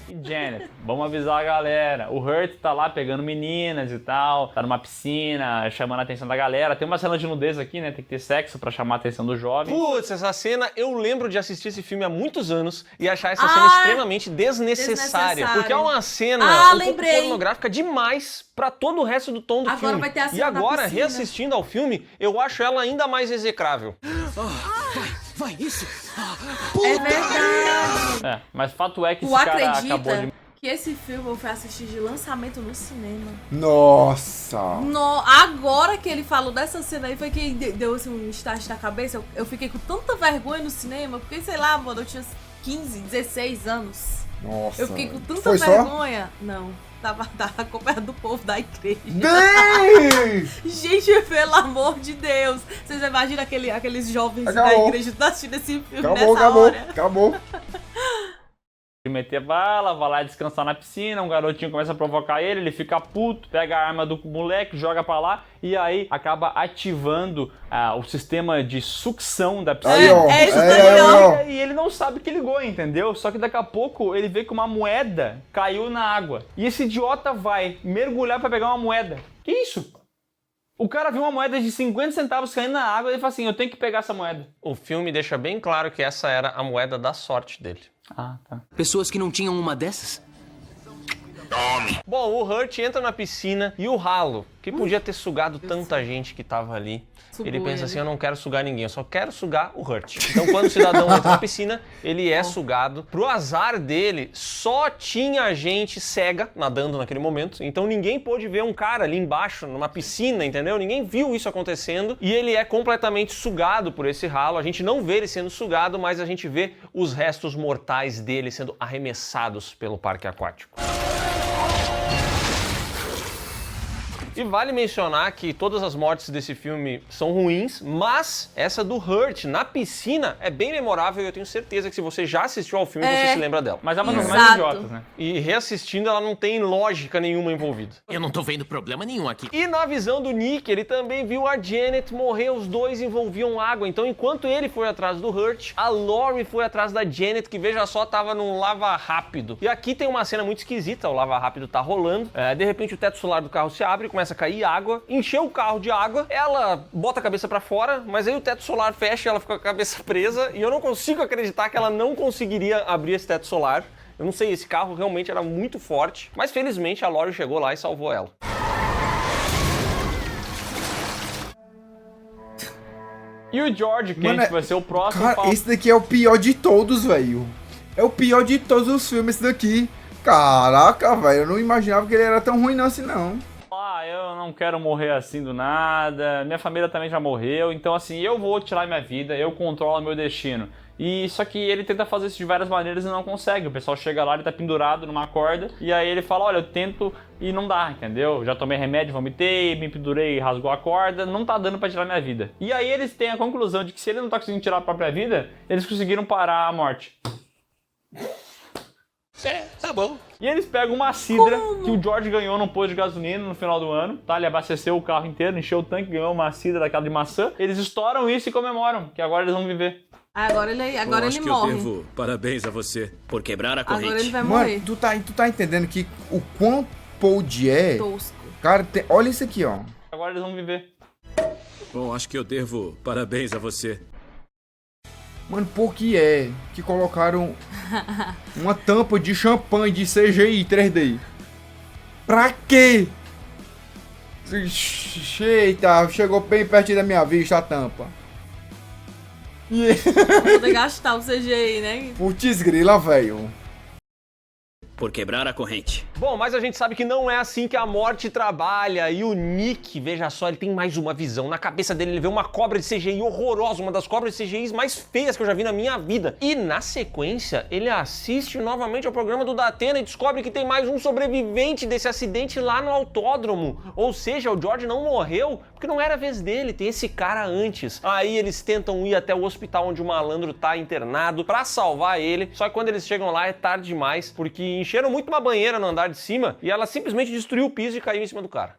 E Janet, vamos avisar a galera. O Hurt tá lá pegando meninas e tal, tá numa piscina, chamando a atenção da galera. Tem uma cena de nudez aqui, né? Tem que ter sexo pra chamar a atenção do jovem. Putz, essa cena, eu lembro de assistir esse filme há muitos anos e achar essa cena extremamente desnecessária. Porque é uma cena um pouco pornográfica demais pra todo o resto do tom do filme. Vai ter a cena e agora, reassistindo ao filme, eu acho ela ainda mais execrável. Vai, isso! É verdade! Mas fato é que esse cara acabou de... que esse filme eu fui assistir de lançamento no cinema. Nossa! Agora que ele falou dessa cena aí, foi que deu assim, um start na cabeça. Eu fiquei com tanta vergonha no cinema, porque sei lá, mano, eu tinha 15, 16 anos. Nossa! Eu fiquei com tanta vergonha. Só? Não. Tava acompanhado do povo da igreja. Gente, pelo amor de Deus. Vocês imaginam aqueles jovens da igreja assistindo esse filme nessa hora? Acabou. Meter bala, vai lá descansar na piscina, um garotinho começa a provocar ele fica puto, pega a arma do moleque, joga pra lá e aí acaba ativando o sistema de sucção da piscina. E ele não sabe que ligou, entendeu? Só que daqui a pouco ele vê que uma moeda caiu na água. E esse idiota vai mergulhar pra pegar uma moeda. Que isso? O cara viu uma moeda de 50 centavos caindo na água e ele fala assim, eu tenho que pegar essa moeda. O filme deixa bem claro que essa era a moeda da sorte dele. Ah, tá. Pessoas que não tinham uma dessas? Bom, o Hurt entra na piscina e o Halo, que podia ter sugado tanta gente que tava ali, ele pensa assim, eu não quero sugar ninguém, eu só quero sugar o Hurt. Então quando o cidadão entra na piscina, ele é sugado. Pro azar dele, só tinha gente cega nadando naquele momento, então ninguém pôde ver um cara ali embaixo, numa piscina, entendeu? Ninguém viu isso acontecendo e ele é completamente sugado por esse Halo. A gente não vê ele sendo sugado, mas a gente vê os restos mortais dele sendo arremessados pelo parque aquático. E vale mencionar que todas as mortes desse filme são ruins, mas essa do Hurt na piscina é bem memorável e eu tenho certeza que se você já assistiu ao filme, você se lembra dela. Mas é uma das mais idiotas, né? E reassistindo, ela não tem lógica nenhuma envolvida. Eu não tô vendo problema nenhum aqui. E na visão do Nick, ele também viu a Janet morrer, os dois envolviam água. Então, enquanto ele foi atrás do Hurt, a Laurie foi atrás da Janet, que veja só, tava num lava rápido. E aqui tem uma cena muito esquisita, o lava rápido tá rolando. De repente o teto solar do carro se abre, começa a cair água, encheu o carro de água, ela bota a cabeça pra fora, mas aí o teto solar fecha e ela fica com a cabeça presa e eu não consigo acreditar que ela não conseguiria abrir esse teto solar. Eu não sei, esse carro realmente era muito forte, mas felizmente a Laurie chegou lá e salvou ela. E o George Kent vai ser o próximo... Cara, esse daqui é o pior de todos, velho. É o pior de todos os filmes, esse daqui. Caraca, velho, eu não imaginava que ele era tão ruim assim, não. Eu não quero morrer assim do nada, minha família também já morreu, então assim, eu vou tirar minha vida, eu controlo meu destino. E só que ele tenta fazer isso de várias maneiras e não consegue. O pessoal chega lá, ele tá pendurado numa corda, e aí ele fala, olha, eu tento e não dá, entendeu? Já tomei remédio, vomitei, me pendurei, rasgou a corda, não tá dando pra tirar minha vida. E aí eles têm a conclusão de que se ele não tá conseguindo tirar a própria vida, eles conseguiram parar a morte. Tá bom. E eles pegam uma cidra que o George ganhou num posto de gasolina no final do ano, tá? Ele abasteceu o carro inteiro, encheu o tanque, ganhou uma cidra daquela de maçã. Eles estouram isso e comemoram, que agora eles vão viver. Agora ele morre. Acho que eu devo parabéns a você por quebrar a corrente. Agora ele vai morrer. Mano, tu tá entendendo que o quão podre é? Tosco. Cara, olha isso aqui, ó. Agora eles vão viver. Bom, acho que eu devo parabéns a você. Mano, por que é que colocaram uma tampa de champanhe de CGI 3D? Pra quê? Eita, chegou bem perto da minha vista a tampa. Pra poder gastar o CGI, né? Putz grila, velho. Por quebrar a corrente. Bom, mas a gente sabe que não é assim que a morte trabalha. E o Nick, veja só, ele tem mais uma visão. Na cabeça dele ele vê uma cobra de CGI horrorosa, uma das cobras de CGI mais feias que eu já vi na minha vida. E na sequência, ele assiste novamente ao programa do Datena e descobre que tem mais um sobrevivente desse acidente lá no autódromo. Ou seja, o George não morreu porque não era a vez dele, tem esse cara antes. Aí eles tentam ir até o hospital onde o malandro tá internado pra salvar ele. Só que quando eles chegam lá é tarde demais, porque encheram muito uma banheira no andar de cima e ela simplesmente destruiu o piso e caiu em cima do cara.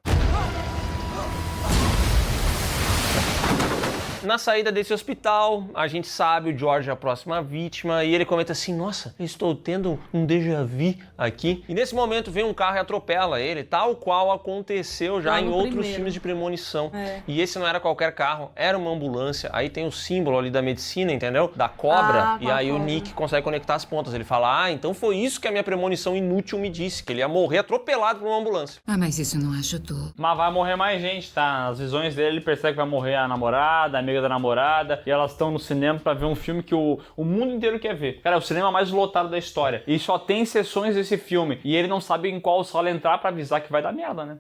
Na saída desse hospital, a gente sabe o George é a próxima vítima e ele comenta assim, nossa, eu estou tendo um déjà vu aqui. E nesse momento vem um carro e atropela ele, tal qual aconteceu já em outros filmes de premonição. E esse não era qualquer carro, era uma ambulância. Aí tem o símbolo ali da medicina, entendeu? Da cobra. E aí o Nick consegue conectar as pontas. Ele fala, então foi isso que a minha premonição inútil me disse, que ele ia morrer atropelado por uma ambulância. Mas isso não ajudou. Mas vai morrer mais gente, tá? Nas visões dele, ele percebe que vai morrer a namorada, a amiga da namorada, e elas estão no cinema pra ver um filme que o mundo inteiro quer ver. Cara, é o cinema mais lotado da história. E só tem sessões desse filme. E ele não sabe em qual sala entrar pra avisar que vai dar merda, né?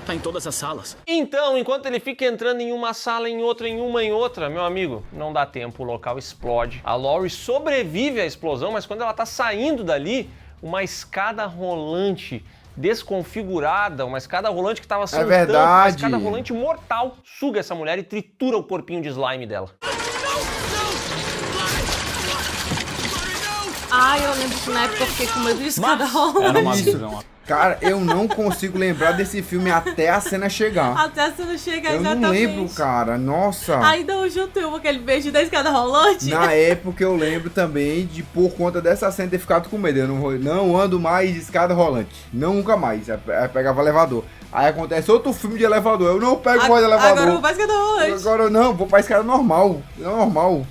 Tá em todas as salas. Então, enquanto ele fica entrando em uma sala, em outra, meu amigo, não dá tempo, o local explode. A Laurie sobrevive à explosão, mas quando ela tá saindo dali, uma escada rolante desconfigurada, uma escada rolante que estava saltando, uma escada rolante mortal, suga essa mulher e tritura o corpinho de slime dela. Ai, eu lembro que na época eu fiquei com medo de escada rolante. Era uma visão. Cara, eu não consigo lembrar desse filme até a cena chegar. Até a cena chegar, exatamente. Eu não lembro, cara. Nossa. Ainda hoje eu tenho aquele beijo da escada rolante. Na época eu lembro também de, por conta dessa cena, ter ficado com medo. Eu não ando mais de escada rolante. Nunca mais. Aí pegava elevador. Aí acontece outro filme de elevador. Eu não pego mais elevador. Agora eu vou pra escada rolante. Agora eu não, vou pra escada normal. Normal.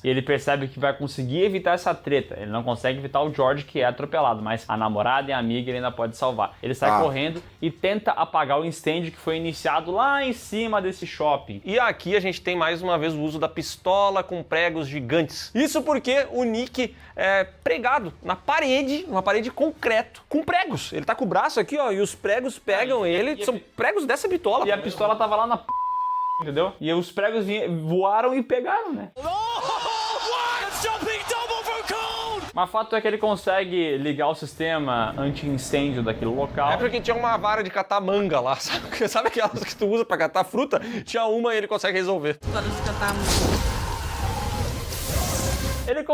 E ele percebe que vai conseguir evitar essa treta. Ele não consegue evitar o George, que é atropelado, mas a namorada e a amiga ele ainda pode salvar. Ele sai correndo e tenta apagar o incêndio que foi iniciado lá em cima desse shopping. E aqui a gente tem mais uma vez o uso da pistola com pregos gigantes. Isso porque o Nick é pregado na parede, uma parede de concreto, com pregos. Ele tá com o braço aqui, ó, e os pregos pegam ele. São pregos dessa pistola. E a pistola tava lá na entendeu? E os pregos voaram e pegaram, né? Mas fato é que ele consegue ligar o sistema anti-incêndio daquele local. É porque tinha uma vara de catar manga lá, sabe? Sabe aquelas que tu usa pra catar fruta? Tinha uma e ele consegue resolver. Vara de catar manga. Ele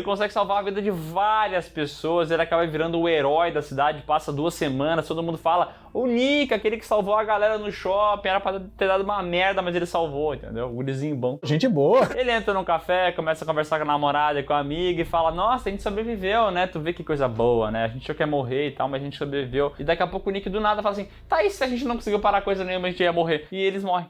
consegue salvar a vida de várias pessoas, ele acaba virando o herói da cidade, passa 2 semanas, todo mundo fala, o Nick, aquele que salvou a galera no shopping, era pra ter dado uma merda, mas ele salvou, entendeu? O gurizinho bom. Gente boa. Ele entra num café, começa a conversar com a namorada e com a amiga e fala, nossa, a gente sobreviveu, né? Tu vê que coisa boa, né? A gente só quer morrer e tal, mas a gente sobreviveu. E daqui a pouco o Nick do nada fala assim, tá, e se a gente não conseguiu parar coisa nenhuma, a gente ia morrer. E eles morrem.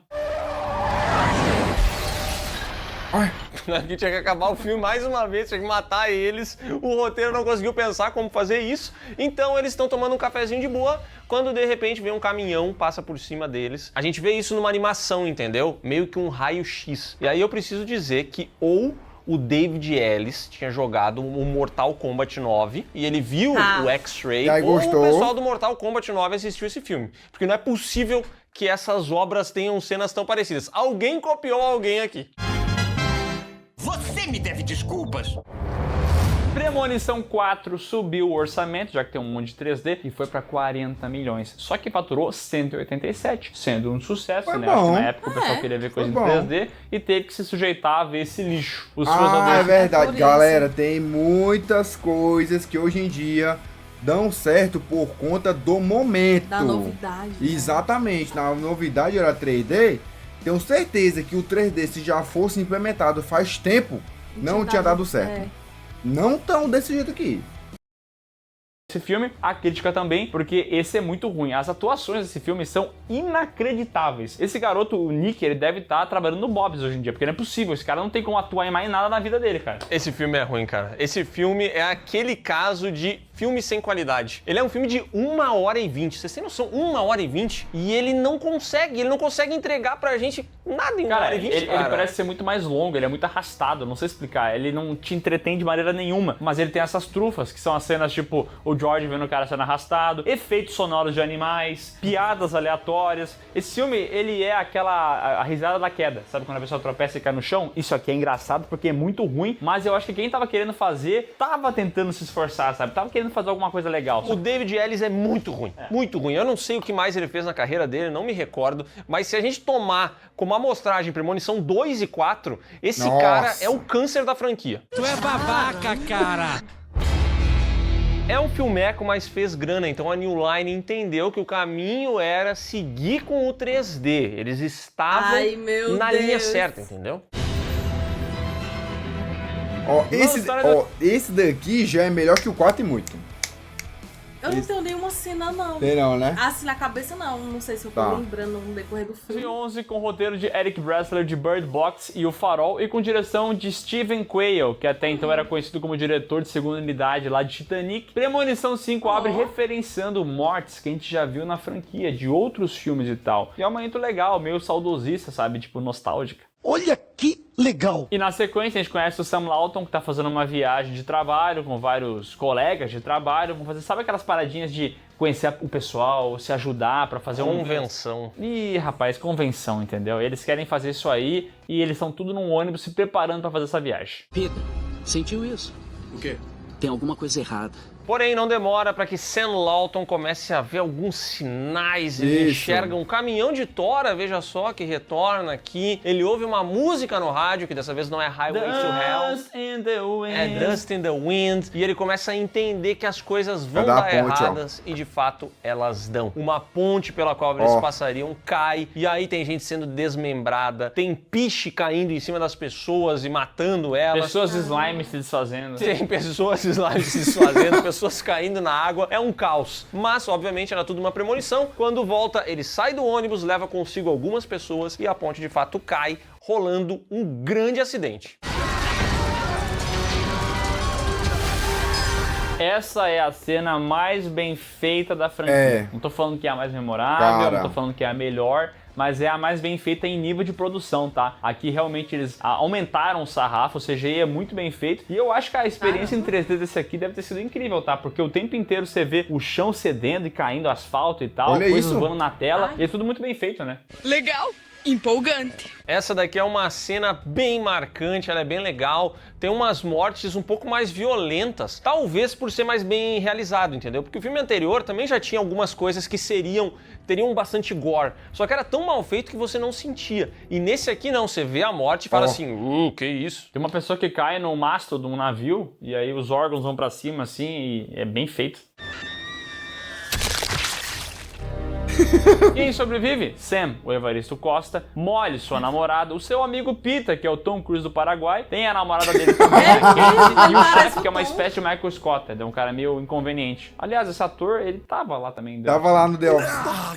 A gente tinha que acabar o filme mais uma vez, tinha que matar eles. O roteiro não conseguiu pensar como fazer isso. Então eles estão tomando um cafezinho de boa, quando de repente vem um caminhão, passa por cima deles. A gente vê isso numa animação, entendeu? Meio que um raio-x. E aí eu preciso dizer que ou o David Ellis tinha jogado o Mortal Kombat 9 e ele viu o X-Ray, ou o pessoal do Mortal Kombat 9 assistiu esse filme. Porque não é possível que essas obras tenham cenas tão parecidas. Alguém copiou alguém aqui. Você me deve desculpas. Premonição 4 subiu o orçamento, já que tem um monte de 3D, e foi pra 40 milhões. Só que faturou 187, sendo um sucesso, né? Acho que na época o pessoal queria ver coisa em 3D e teve que se sujeitar a ver esse lixo. Os é verdade, galera. Tem muitas coisas que hoje em dia dão certo por conta do momento. Da novidade. Exatamente. Na novidade era 3D. Tenho certeza que o 3D, se já fosse implementado faz tempo, não tinha dado certo. Não tão desse jeito aqui. Esse filme, a crítica também, porque esse é muito ruim. As atuações desse filme são inacreditáveis. Esse garoto, o Nick, ele deve estar trabalhando no Bob's hoje em dia, porque não é possível. Esse cara não tem como atuar em mais nada na vida dele, cara. Esse filme é ruim, cara. Esse filme é aquele caso de filme sem qualidade. Ele é um filme de 1h20. Vocês têm noção? 1h20. E ele não consegue entregar pra gente nada em 1h20, ele parece ser muito mais longo, ele é muito arrastado, não sei explicar. Ele não te entretém de maneira nenhuma, mas ele tem essas trufas, que são as cenas tipo o George vendo o cara sendo arrastado, efeitos sonoros de animais, piadas aleatórias. Esse filme, ele é a risada da queda, sabe? Quando a pessoa tropeça e cai no chão. Isso aqui é engraçado porque é muito ruim, mas eu acho que quem tava querendo fazer, tava tentando se esforçar, sabe? Tava querendo fazer alguma coisa legal. O David Ellis é muito ruim, muito ruim. Eu não sei o que mais ele fez na carreira dele, não me recordo, mas se a gente tomar como amostragem Premonição 2 e 4, esse cara é o câncer da franquia. Tu é babaca, cara! É um filmeco, mas fez grana, então a New Line entendeu que o caminho era seguir com o 3D. Eles estavam na linha certa, entendeu? Esse daqui já é melhor que o 4 e muito. Eu não tenho nenhuma cena, não. Tem não, né? Assim, na cabeça, não. Não sei se eu tô lembrando no decorrer do filme. 2011, com roteiro de Eric Bressler de Bird Box e O Farol, e com direção de Steven Quayle, que até então era conhecido como diretor de segunda unidade lá de Titanic. Premonição 5 abre referenciando mortes que a gente já viu na franquia, de outros filmes e tal. E é um momento legal, meio saudosista, sabe? Tipo, nostálgica. Olha que legal! E na sequência a gente conhece o Sam Lawton, que tá fazendo uma viagem de trabalho com vários colegas de trabalho. Vão fazer, sabe aquelas paradinhas de conhecer o pessoal, se ajudar pra fazer convenção. Ih, rapaz, convenção, entendeu? Eles querem fazer isso aí e eles estão tudo num ônibus se preparando pra fazer essa viagem. Pedro, sentiu isso? O quê? Tem alguma coisa errada. Porém, não demora para que Sam Lawton comece a ver alguns sinais. Ele enxerga um caminhão de tora, veja só, que retorna aqui. Ele ouve uma música no rádio, que dessa vez não é Highway to Hell. Dust in the Wind. É Dust in the Wind. E ele começa a entender que as coisas vão dar erradas, e de fato elas dão. Uma ponte pela qual eles passariam cai, e aí tem gente sendo desmembrada, tem piche caindo em cima das pessoas e matando elas. Pessoas slime se desfazendo. Tem pessoas slime se desfazendo, pessoas caindo na água, é um caos. Mas, obviamente, era tudo uma premonição. Quando volta, ele sai do ônibus, leva consigo algumas pessoas e a ponte de fato cai, rolando um grande acidente. Essa é a cena mais bem feita da franquia. Não tô falando que é a mais memorável, não tô falando que é a melhor, mas é a mais bem feita em nível de produção, tá? Aqui realmente eles aumentaram o sarrafo, o CGI é muito bem feito, e eu acho que a experiência em 3D desse aqui deve ter sido incrível, tá? Porque o tempo inteiro você vê o chão cedendo e caindo asfalto e tal, coisas voando na tela, e é tudo muito bem feito, né? Legal! Empolgante. Essa daqui é uma cena bem marcante, ela é bem legal, tem umas mortes um pouco mais violentas, talvez por ser mais bem realizado, entendeu? Porque o filme anterior também já tinha algumas coisas que teriam bastante gore, só que era tão mal feito que você não sentia. E nesse aqui não, você vê a morte e fala assim, que isso? Tem uma pessoa que cai no mastro de um navio e aí os órgãos vão pra cima assim e é bem feito. Quem sobrevive? Sam, o Evaristo Costa, Molly, sua namorada, o seu amigo Pita, que é o Tom Cruise do Paraguai, tem a namorada dele também, a Casey, e o chefe, que é uma espécie de Michael Scott, é um cara meio inconveniente. Aliás, esse ator, ele tava lá também. Tava lá no The Office.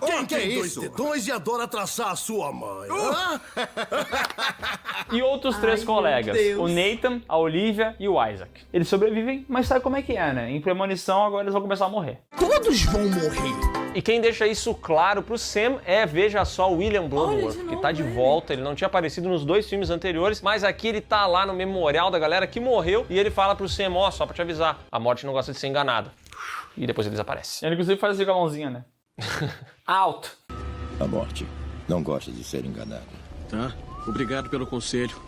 Quem que é isso? Dois e adora traçar a sua mãe. E outros três colegas, o Nathan, a Olivia e o Isaac. Eles sobrevivem, mas sabe como é que é, né? Em premonição, agora eles vão começar a morrer. Todos vão morrer. E quem deixa isso claro pro Sam é, veja só, o William Bloodworth, que tá de volta. Ele não tinha aparecido nos 2 filmes anteriores, mas aqui ele tá lá no memorial da galera que morreu e ele fala pro Sam, só pra te avisar, a morte não gosta de ser enganada. E depois ele desaparece. Ele inclusive faz esse galãozinho, né? Out. A morte não gosta de ser enganada. Tá, obrigado pelo conselho.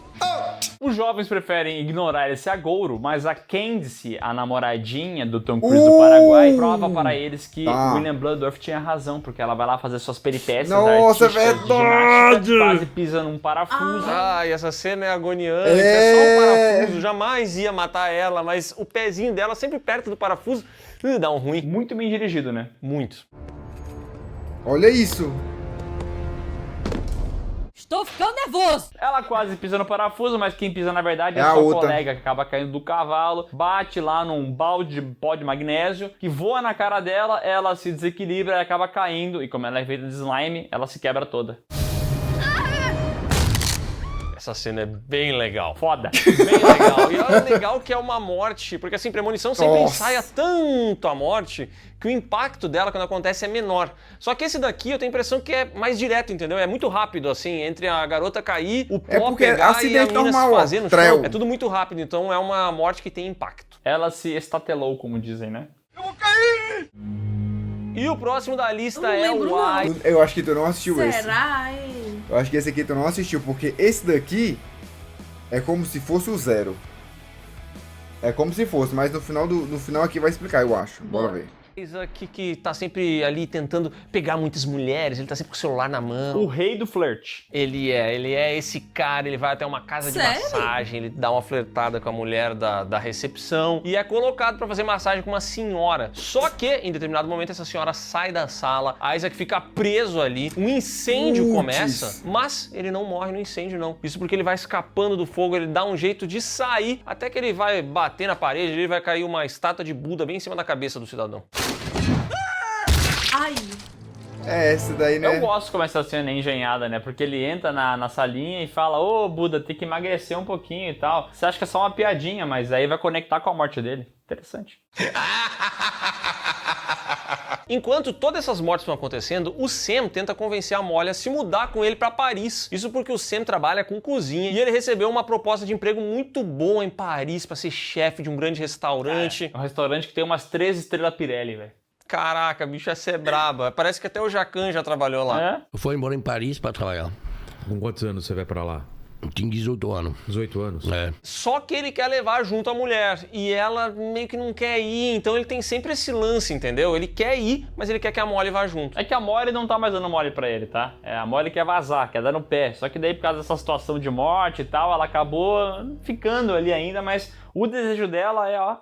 Os jovens preferem ignorar esse agouro, mas a Candice, a namoradinha do Tom Cruise do Paraguai, prova para eles que William Bloodworth tinha razão, porque ela vai lá fazer suas peripécias artísticas de ginástica, quase pisa num parafuso. E essa cena é agoniante, é só um parafuso, jamais ia matar ela, mas o pezinho dela sempre perto do parafuso, dá um ruim. Muito bem dirigido, né? Muito. Olha isso. Estou ficando nervoso. Ela quase pisa no parafuso, mas quem pisa na verdade é sua colega, que acaba caindo do cavalo, bate lá num balde de pó de magnésio, que voa na cara dela, ela se desequilibra e acaba caindo, e como ela é feita de slime, ela se quebra toda. Essa cena é bem legal. Foda. Bem legal. E é legal que é uma morte, porque assim, premonição sempre ensaia tanto a morte que o impacto dela quando acontece é menor. Só que esse daqui eu tenho a impressão que é mais direto, entendeu? É muito rápido, assim, entre a garota cair, o pó pegar e a menina se fazer no chão. É tudo muito rápido, então é uma morte que tem impacto. Ela se estatelou, como dizem, né? Eu vou cair! E o próximo da lista é o Why. Eu acho que tu não assistiu esse. Será? Eu acho que esse aqui tu não assistiu, porque esse daqui é como se fosse o 0. É como se fosse, mas no final aqui vai explicar, eu acho. Bora ver. Isaac que tá sempre ali tentando pegar muitas mulheres, ele tá sempre com o celular na mão. O rei do flerte. Ele é esse cara, ele vai até uma casa de massagem, ele dá uma flertada com a mulher da recepção e é colocado pra fazer massagem com uma senhora. Só que, em determinado momento, essa senhora sai da sala, a Isaac fica preso ali, um incêndio começa, mas ele não morre no incêndio, não. Isso porque ele vai escapando do fogo, ele dá um jeito de sair, até que ele vai bater na parede, ele vai cair uma estátua de Buda bem em cima da cabeça do cidadão. Ai. É, esse daí, né? Eu gosto como essa cena é engenhada, né? Porque ele entra na salinha e fala, ô Buda, tem que emagrecer um pouquinho e tal. Você acha que é só uma piadinha, mas aí vai conectar com a morte dele. Interessante. Enquanto todas essas mortes estão acontecendo, o Sam tenta convencer a Molly a se mudar com ele para Paris. Isso porque o Sam trabalha com cozinha e ele recebeu uma proposta de emprego muito boa em Paris para ser chefe de um grande restaurante. É um restaurante que tem umas 3 estrelas Pirelli, velho. Caraca, bicho, essa é braba. Parece que até o Jacan já trabalhou lá. Eu fui embora em Paris para trabalhar. Com quantos anos você vai para lá? Tinha 18 anos. 18 anos? É. Só que ele quer levar junto a mulher e ela meio que não quer ir, então ele tem sempre esse lance, entendeu? Ele quer ir, mas ele quer que a Molly vá junto. É que a Molly não tá mais dando mole pra ele, tá? A Molly quer vazar, quer dar no pé. Só que daí, por causa dessa situação de morte e tal, ela acabou ficando ali ainda, mas o desejo dela é, ó...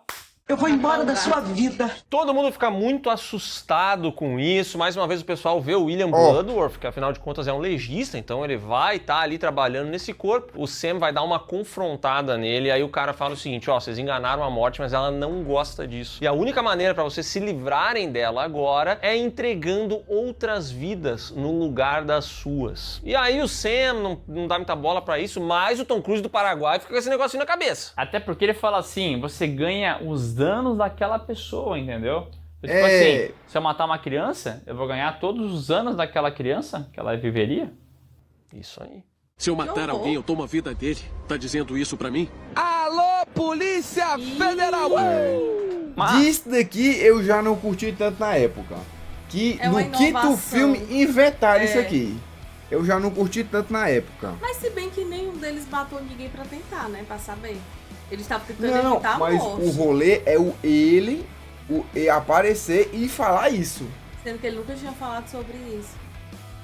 Eu vou embora da sua vida. Todo mundo fica muito assustado com isso. Mais uma vez o pessoal vê o William Bloodworth, que afinal de contas é um legista, então ele vai estar ali trabalhando nesse corpo. O Sam vai dar uma confrontada nele, aí o cara fala o seguinte, ó, vocês enganaram a morte, mas ela não gosta disso. E a única maneira pra vocês se livrarem dela agora é entregando outras vidas no lugar das suas. E aí o Sam não dá muita bola pra isso, mas o Tom Cruise do Paraguai fica com esse negocinho na cabeça. Até porque ele fala assim, você ganha os danos daquela pessoa, entendeu? Tipo assim, se eu matar uma criança, eu vou ganhar todos os anos daquela criança que ela viveria? Isso aí. Se eu matar alguém, eu tomo a vida dele. Tá dizendo isso pra mim? Alô, Polícia Federal! Disso daqui eu já não curti tanto na época. Que no quinto filme inventaram isso aqui. Eu já não curti tanto na época. Mas se bem que nenhum deles matou ninguém pra tentar, né? Pra saber. Eles estavam tentando evitar a morte. Mas o rolê é ele aparecer e falar isso. Sendo que ele nunca tinha falado sobre isso.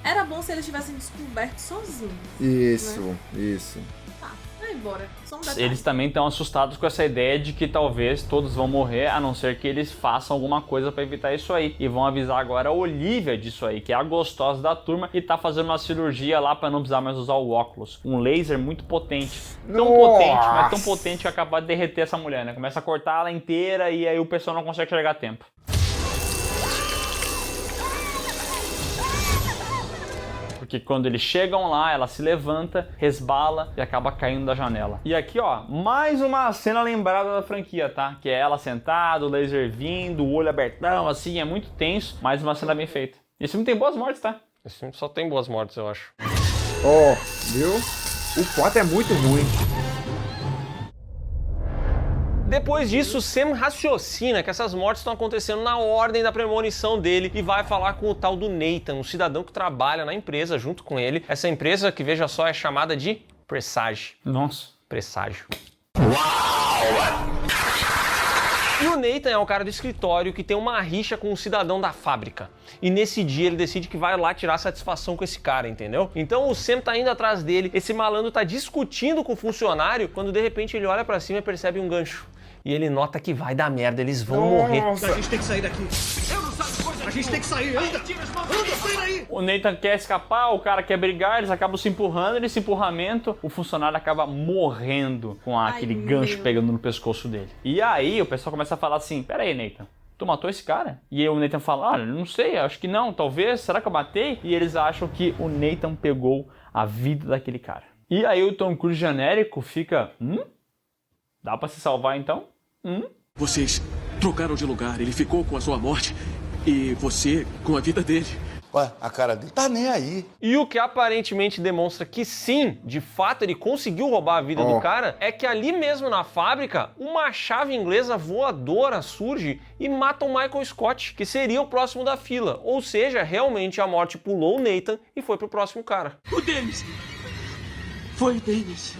Era bom se eles tivessem descoberto sozinhos. Isso, né? Isso. Tá, vai embora. Só um detalhe. Eles também estão assustados com essa ideia de que talvez todos vão morrer, a não ser que eles façam alguma coisa pra evitar isso aí. E vão avisar agora a Olivia disso aí, que é a gostosa da turma e tá fazendo uma cirurgia lá pra não precisar mais usar o óculos. Um laser muito potente. Tão potente, mas tão potente que acaba de derreter essa mulher, né? Começa a cortar ela inteira e aí o pessoal não consegue chegar a tempo. Porque quando eles chegam lá, ela se levanta, resbala e acaba caindo da janela. E aqui, ó, mais uma cena lembrada da franquia, tá? Que é ela sentada, o laser vindo, o olho abertão, assim, é muito tenso, mas uma cena bem feita. Esse filme tem boas mortes, tá? Esse filme só tem boas mortes, eu acho. Ó, viu? O 4 é muito ruim. Depois disso, Sam raciocina que essas mortes estão acontecendo na ordem da premonição dele e vai falar com o tal do Nathan, um cidadão que trabalha na empresa junto com ele. Essa empresa, que veja só, é chamada de Presage. Nossa. Presságio. Uau! E o Nathan é um cara do escritório que tem uma rixa com um cidadão da fábrica. E nesse dia ele decide que vai lá tirar satisfação com esse cara, entendeu? Então o Sam tá indo atrás dele, esse malandro tá discutindo com o funcionário, quando de repente ele olha pra cima e percebe um gancho. E ele nota que vai dar merda, eles vão morrer. A gente tem que sair daqui. Eu não sabe coisa. A gente tem que sair, anda! Anda, sai daí! O Nathan quer escapar, o cara quer brigar, eles acabam se empurrando, nesse empurramento, o funcionário acaba morrendo com aquele gancho pegando no pescoço dele. E aí o pessoal começa a falar assim, pera aí, Nathan, tu matou esse cara? E aí o Nathan fala, olha, não sei, acho que não, talvez, será que eu matei? E eles acham que o Nathan pegou a vida daquele cara. E aí o Tom Cruise genérico fica, dá pra se salvar então? Vocês trocaram de lugar, ele ficou com a sua morte e você com a vida dele. Ué, a cara dele tá nem aí. E o que aparentemente demonstra que sim, de fato ele conseguiu roubar a vida do cara, é que ali mesmo na fábrica, uma chave inglesa voadora surge e mata o Michael Scott, que seria o próximo da fila. Ou seja, realmente a morte pulou o Nathan e foi pro próximo cara. O Dennis! Foi o Dennis.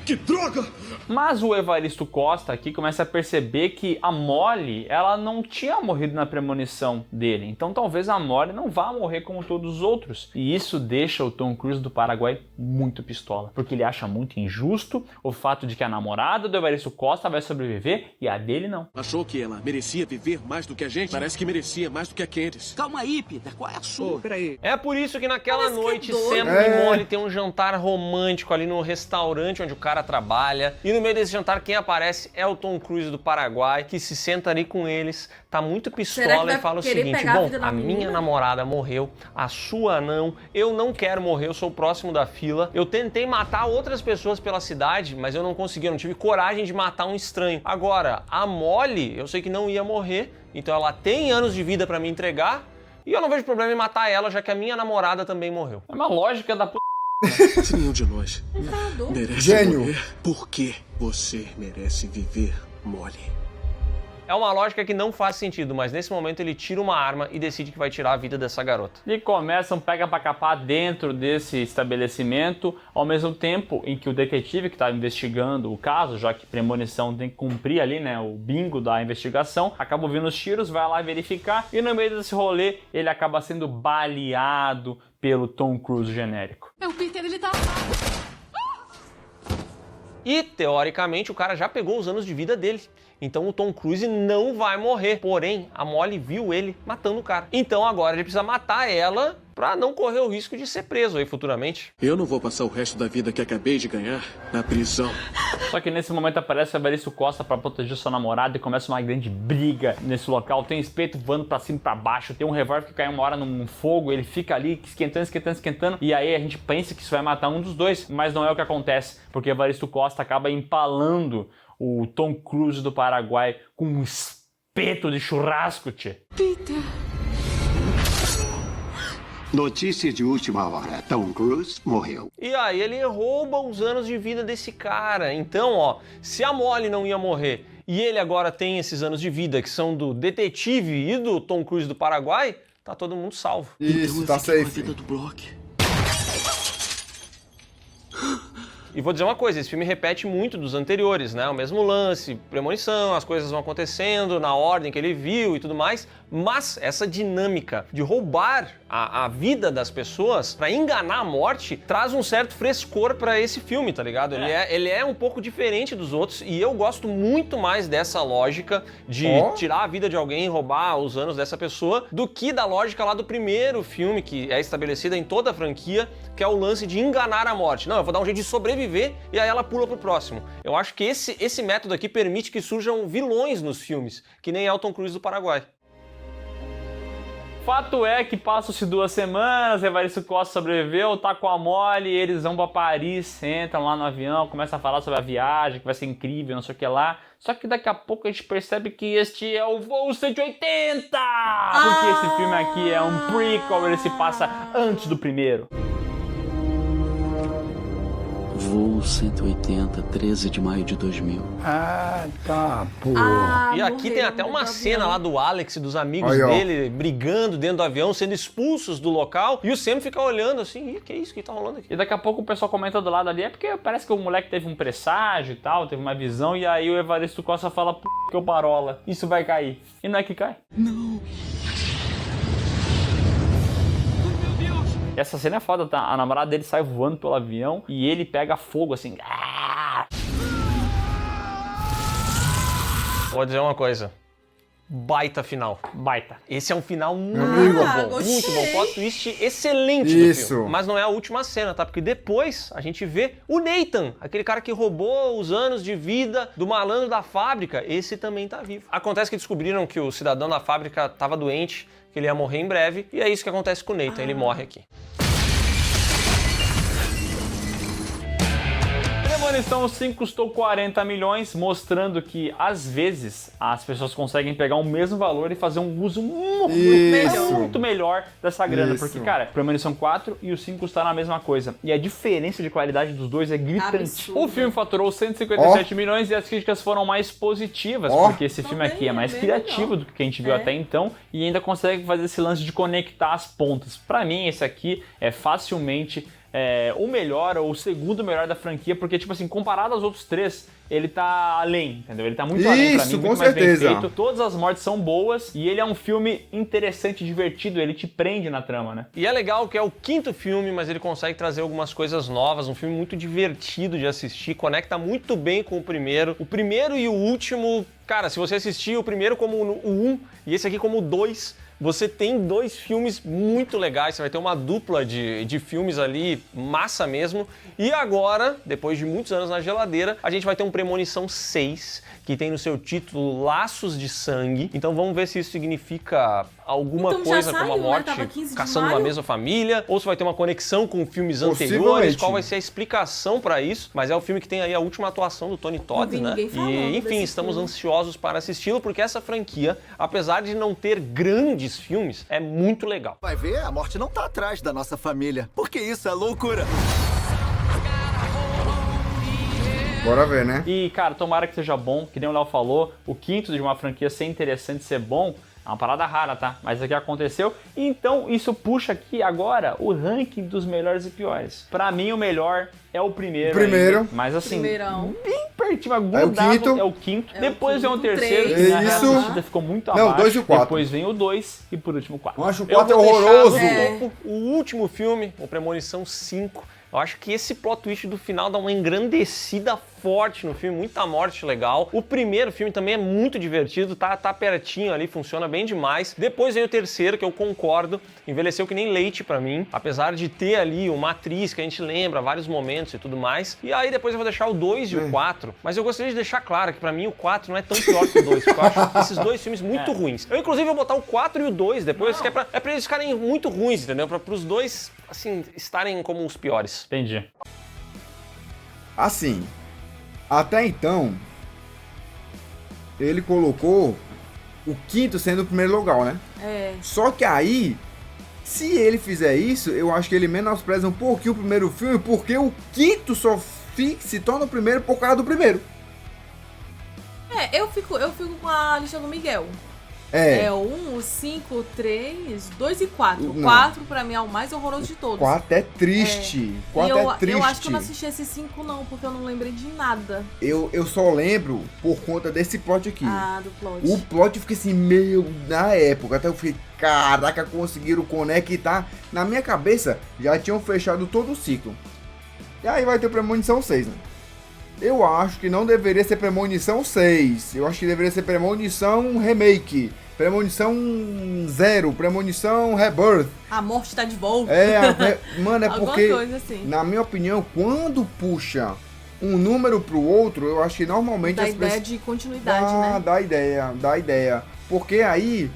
Que droga! Mas o Evaristo Costa aqui começa a perceber que a Molly, ela não tinha morrido na premonição dele. Então talvez a Molly não vá morrer como todos os outros. E isso deixa o Tom Cruise do Paraguai muito pistola. Porque ele acha muito injusto o fato de que a namorada do Evaristo Costa vai sobreviver e a dele não. Achou que ela merecia viver mais do que a gente? Parece que merecia mais do que a Candice. Calma aí, Peter. Qual é a sua? Peraí. É por isso que naquela noite Sam e Molly tem um jantar romântico ali no restaurante onde o cara trabalha. E no meio desse jantar quem aparece é o Tom Cruise do Paraguai, que se senta ali com eles, tá muito pistola e fala o seguinte, bom, a minha namorada morreu, a sua não, eu não quero morrer, eu sou o próximo da fila, eu tentei matar outras pessoas pela cidade, mas eu não consegui, eu não tive coragem de matar um estranho. Agora, a Molly, eu sei que não ia morrer, então ela tem anos de vida pra me entregar, e eu não vejo problema em matar ela, já que a minha namorada também morreu. É uma lógica da p... Se nenhum de nós merece morrer, por que você merece viver, Molly? É uma lógica que não faz sentido, mas nesse momento ele tira uma arma e decide que vai tirar a vida dessa garota. E começam pega pra capar dentro desse estabelecimento, ao mesmo tempo em que o detetive que estava investigando o caso, já que premonição tem que cumprir ali, né, o bingo da investigação, acaba ouvindo os tiros, vai lá verificar e no meio desse rolê ele acaba sendo baleado pelo Tom Cruise genérico. É o Peter, ele tá... E, teoricamente, o cara já pegou os anos de vida dele. Então o Tom Cruise não vai morrer. Porém, a Molly viu ele matando o cara. Então agora ele precisa matar ela pra não correr o risco de ser preso aí futuramente. Eu não vou passar o resto da vida que acabei de ganhar na prisão. Só que nesse momento aparece o Evaristo Costa pra proteger sua namorada e começa uma grande briga nesse local. Tem espeto voando pra cima e pra baixo, tem um revólver que cai uma hora num fogo, ele fica ali esquentando, e aí a gente pensa que isso vai matar um dos dois, mas não é o que acontece, porque o Evaristo Costa acaba empalando o Tom Cruise do Paraguai com um espeto de churrasco, tchê. Peter... Notícia de última hora, Tom Cruise morreu. E aí ele rouba os anos de vida desse cara. Então, ó, se a Molly não ia morrer e ele agora tem esses anos de vida que são do detetive e do Tom Cruise do Paraguai, tá todo mundo salvo. Isso, tá safe. E vou dizer uma coisa, esse filme repete muito dos anteriores, né? O mesmo lance, premonição, as coisas vão acontecendo na ordem que ele viu e tudo mais, mas essa dinâmica de roubar a vida das pessoas pra enganar a morte traz um certo frescor pra esse filme, tá ligado? Ele é um pouco diferente dos outros e eu gosto muito mais dessa lógica de tirar a vida de alguém e roubar os anos dessa pessoa do que da lógica lá do primeiro filme que é estabelecida em toda a franquia, que é o lance de enganar a morte. Não, eu vou dar um jeito de sobreviver e aí ela pula pro próximo. Eu acho que esse método aqui permite que surjam vilões nos filmes, que nem é o Tom Cruise do Paraguai. Fato é que passam-se 2 semanas, Evaristo Costa sobreviveu, tá com a Molly, eles vão pra Paris, entram lá no avião, começam a falar sobre a viagem, que vai ser incrível, não sei o que lá. Só que daqui a pouco a gente percebe que este é o Voo 180! Porque esse filme aqui é um prequel, ele se passa antes do primeiro. Voo 180, 13 de maio de 2000. Ah, tá, porra. E aqui tem até uma cena lá do Alex e dos amigos dele brigando dentro do avião, sendo expulsos do local. E o Sam fica olhando assim, ih, que é isso que tá rolando aqui? E daqui a pouco o pessoal comenta do lado ali, é porque parece que o moleque teve um presságio e tal, teve uma visão. E aí o Evaristo Costa fala, p*** que eu parola, isso vai cair. E não é que cai? Não. Essa cena é foda, tá? A namorada dele sai voando pelo avião e ele pega fogo assim. Vou dizer uma coisa. Baita final. Baita. Esse é um final muito bom. Muito bom. Plot twist excelente do filme. Mas não é a última cena, tá? Porque depois a gente vê o Nathan, aquele cara que roubou os anos de vida do malandro da fábrica. Esse também tá vivo. Acontece que descobriram que o cidadão da fábrica tava doente, que ele ia morrer em breve. E é isso que acontece com o Nathan. Ele morre aqui. Premonição 5 custou 40 milhões, mostrando que, às vezes, as pessoas conseguem pegar o mesmo valor e fazer um uso muito melhor dessa grana. Porque, cara, Premonição 4 e o 5 custaram a mesma coisa. E a diferença de qualidade dos dois é gritante. Absurdo. O filme faturou 157 milhões e as críticas foram mais positivas, porque esse filme aqui é mais criativo do que a gente viu até então e ainda consegue fazer esse lance de conectar as pontas. Pra mim, esse aqui é facilmente... o melhor ou o segundo melhor da franquia, porque, tipo assim, comparado aos outros 3, ele tá além, entendeu? Ele tá muito além pra mim, muito mais bem feito. Todas as mortes são boas e ele é um filme interessante, divertido, ele te prende na trama, né? E é legal que é o 5º filme, mas ele consegue trazer algumas coisas novas, um filme muito divertido de assistir, conecta muito bem com o primeiro. O primeiro e o último, cara, se você assistir o primeiro como o 1 e esse aqui como o 2, você tem 2 filmes muito legais, você vai ter uma dupla de filmes ali, massa mesmo. E agora, depois de muitos anos na geladeira, a gente vai ter um Premonição 6, que tem no seu título Laços de Sangue. Então vamos ver se isso significa alguma coisa como a morte caçando uma mesma família, ou se vai ter uma conexão com filmes anteriores, qual vai ser a explicação para isso. Mas é o filme que tem aí a última atuação do Tony Todd, né? E enfim, estamos ansiosos para assisti-lo, porque essa franquia, apesar de não ter grandes filmes, é muito legal. Vai ver, a morte não tá atrás da nossa família, porque isso é loucura. Bora ver, né? E, cara, tomara que seja bom, que nem o Léo falou, o quinto de uma franquia ser interessante, ser bom, é uma parada rara, tá? Mas isso aqui aconteceu. Então, isso puxa aqui agora o ranking dos melhores e piores. Pra mim, o melhor é o primeiro. Primeiro. Ainda, mas assim, Primeirão. bem pertinho, grudado, é o quinto. Depois vem o terceiro, que na real a ficou muito abaixo. Não, 2 e o 4. Depois vem o 2 e por último o 4. Eu acho o 4 horroroso. O último filme, o Premonição 5. Eu acho que esse plot twist do final dá uma engrandecida forte no filme, muita morte legal. O primeiro filme também é muito divertido, tá pertinho ali, funciona bem demais. Depois vem o terceiro, que eu concordo, envelheceu que nem leite pra mim, apesar de ter ali uma atriz que a gente lembra, vários momentos e tudo mais. E aí depois eu vou deixar o 2 e o 4, mas eu gostaria de deixar claro que pra mim o 4 não é tão pior que o 2, porque eu acho esses dois filmes muito ruins. Eu inclusive vou botar o 4 e o 2 depois, que é pra eles ficarem muito ruins, entendeu? Pros dois, assim, estarem como os piores. Entendi. Assim, até então, ele colocou o quinto sendo o primeiro lugar, né? É. Só que aí, se ele fizer isso, eu acho que ele menospreza um pouquinho o primeiro filme, porque o quinto só se torna o primeiro por causa do primeiro. Eu fico com a lista do Miguel. É o 1, o 5, o 3, 2 e 4. O 4 pra mim é o mais horroroso de todos. 4 é triste. 4 é triste. Eu acho que eu não assisti esse 5 não, porque eu não lembrei de nada. Eu só lembro por conta desse plot aqui. Ah, do plot. O plot eu fiquei assim, na época, até eu fiquei, caraca, conseguiram conectar. Na minha cabeça, já tinham fechado todo o ciclo. E aí vai ter Premonição 6, né? Eu acho que não deveria ser Premonição 6. Eu acho que deveria ser Premonição Remake. Premonição 0. Premonição Rebirth. A morte tá de volta. Mano, é porque, coisa assim. Na minha opinião, quando puxa um número pro outro, eu acho que normalmente... Dá ideia de continuidade, né? Dá ideia. Porque aí...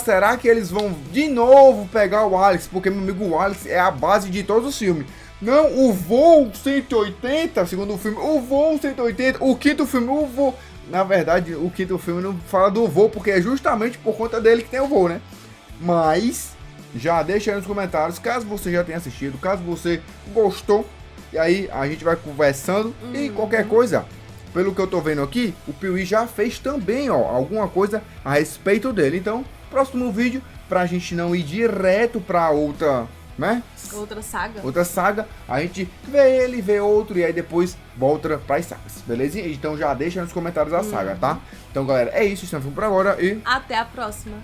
será que eles vão de novo pegar o Alex? Porque, meu amigo, o Alex é a base de todos os filmes. Não, o Voo 180, segundo o filme, o Voo 180, o quinto filme, o Voo... Na verdade, o quinto filme não fala do Voo, porque é justamente por conta dele que tem o Voo, né? Mas, já deixa aí nos comentários, caso você já tenha assistido, caso você gostou, e aí a gente vai conversando, e qualquer coisa, pelo que eu tô vendo aqui, o Piuí já fez também, alguma coisa a respeito dele. Então, próximo vídeo, pra gente não ir direto pra outra... né? Outra saga, a gente vê ele, vê outro e aí depois volta para as sagas, beleza? Então já deixa nos comentários a saga, tá? Então galera, é isso, estamos por agora e até a próxima.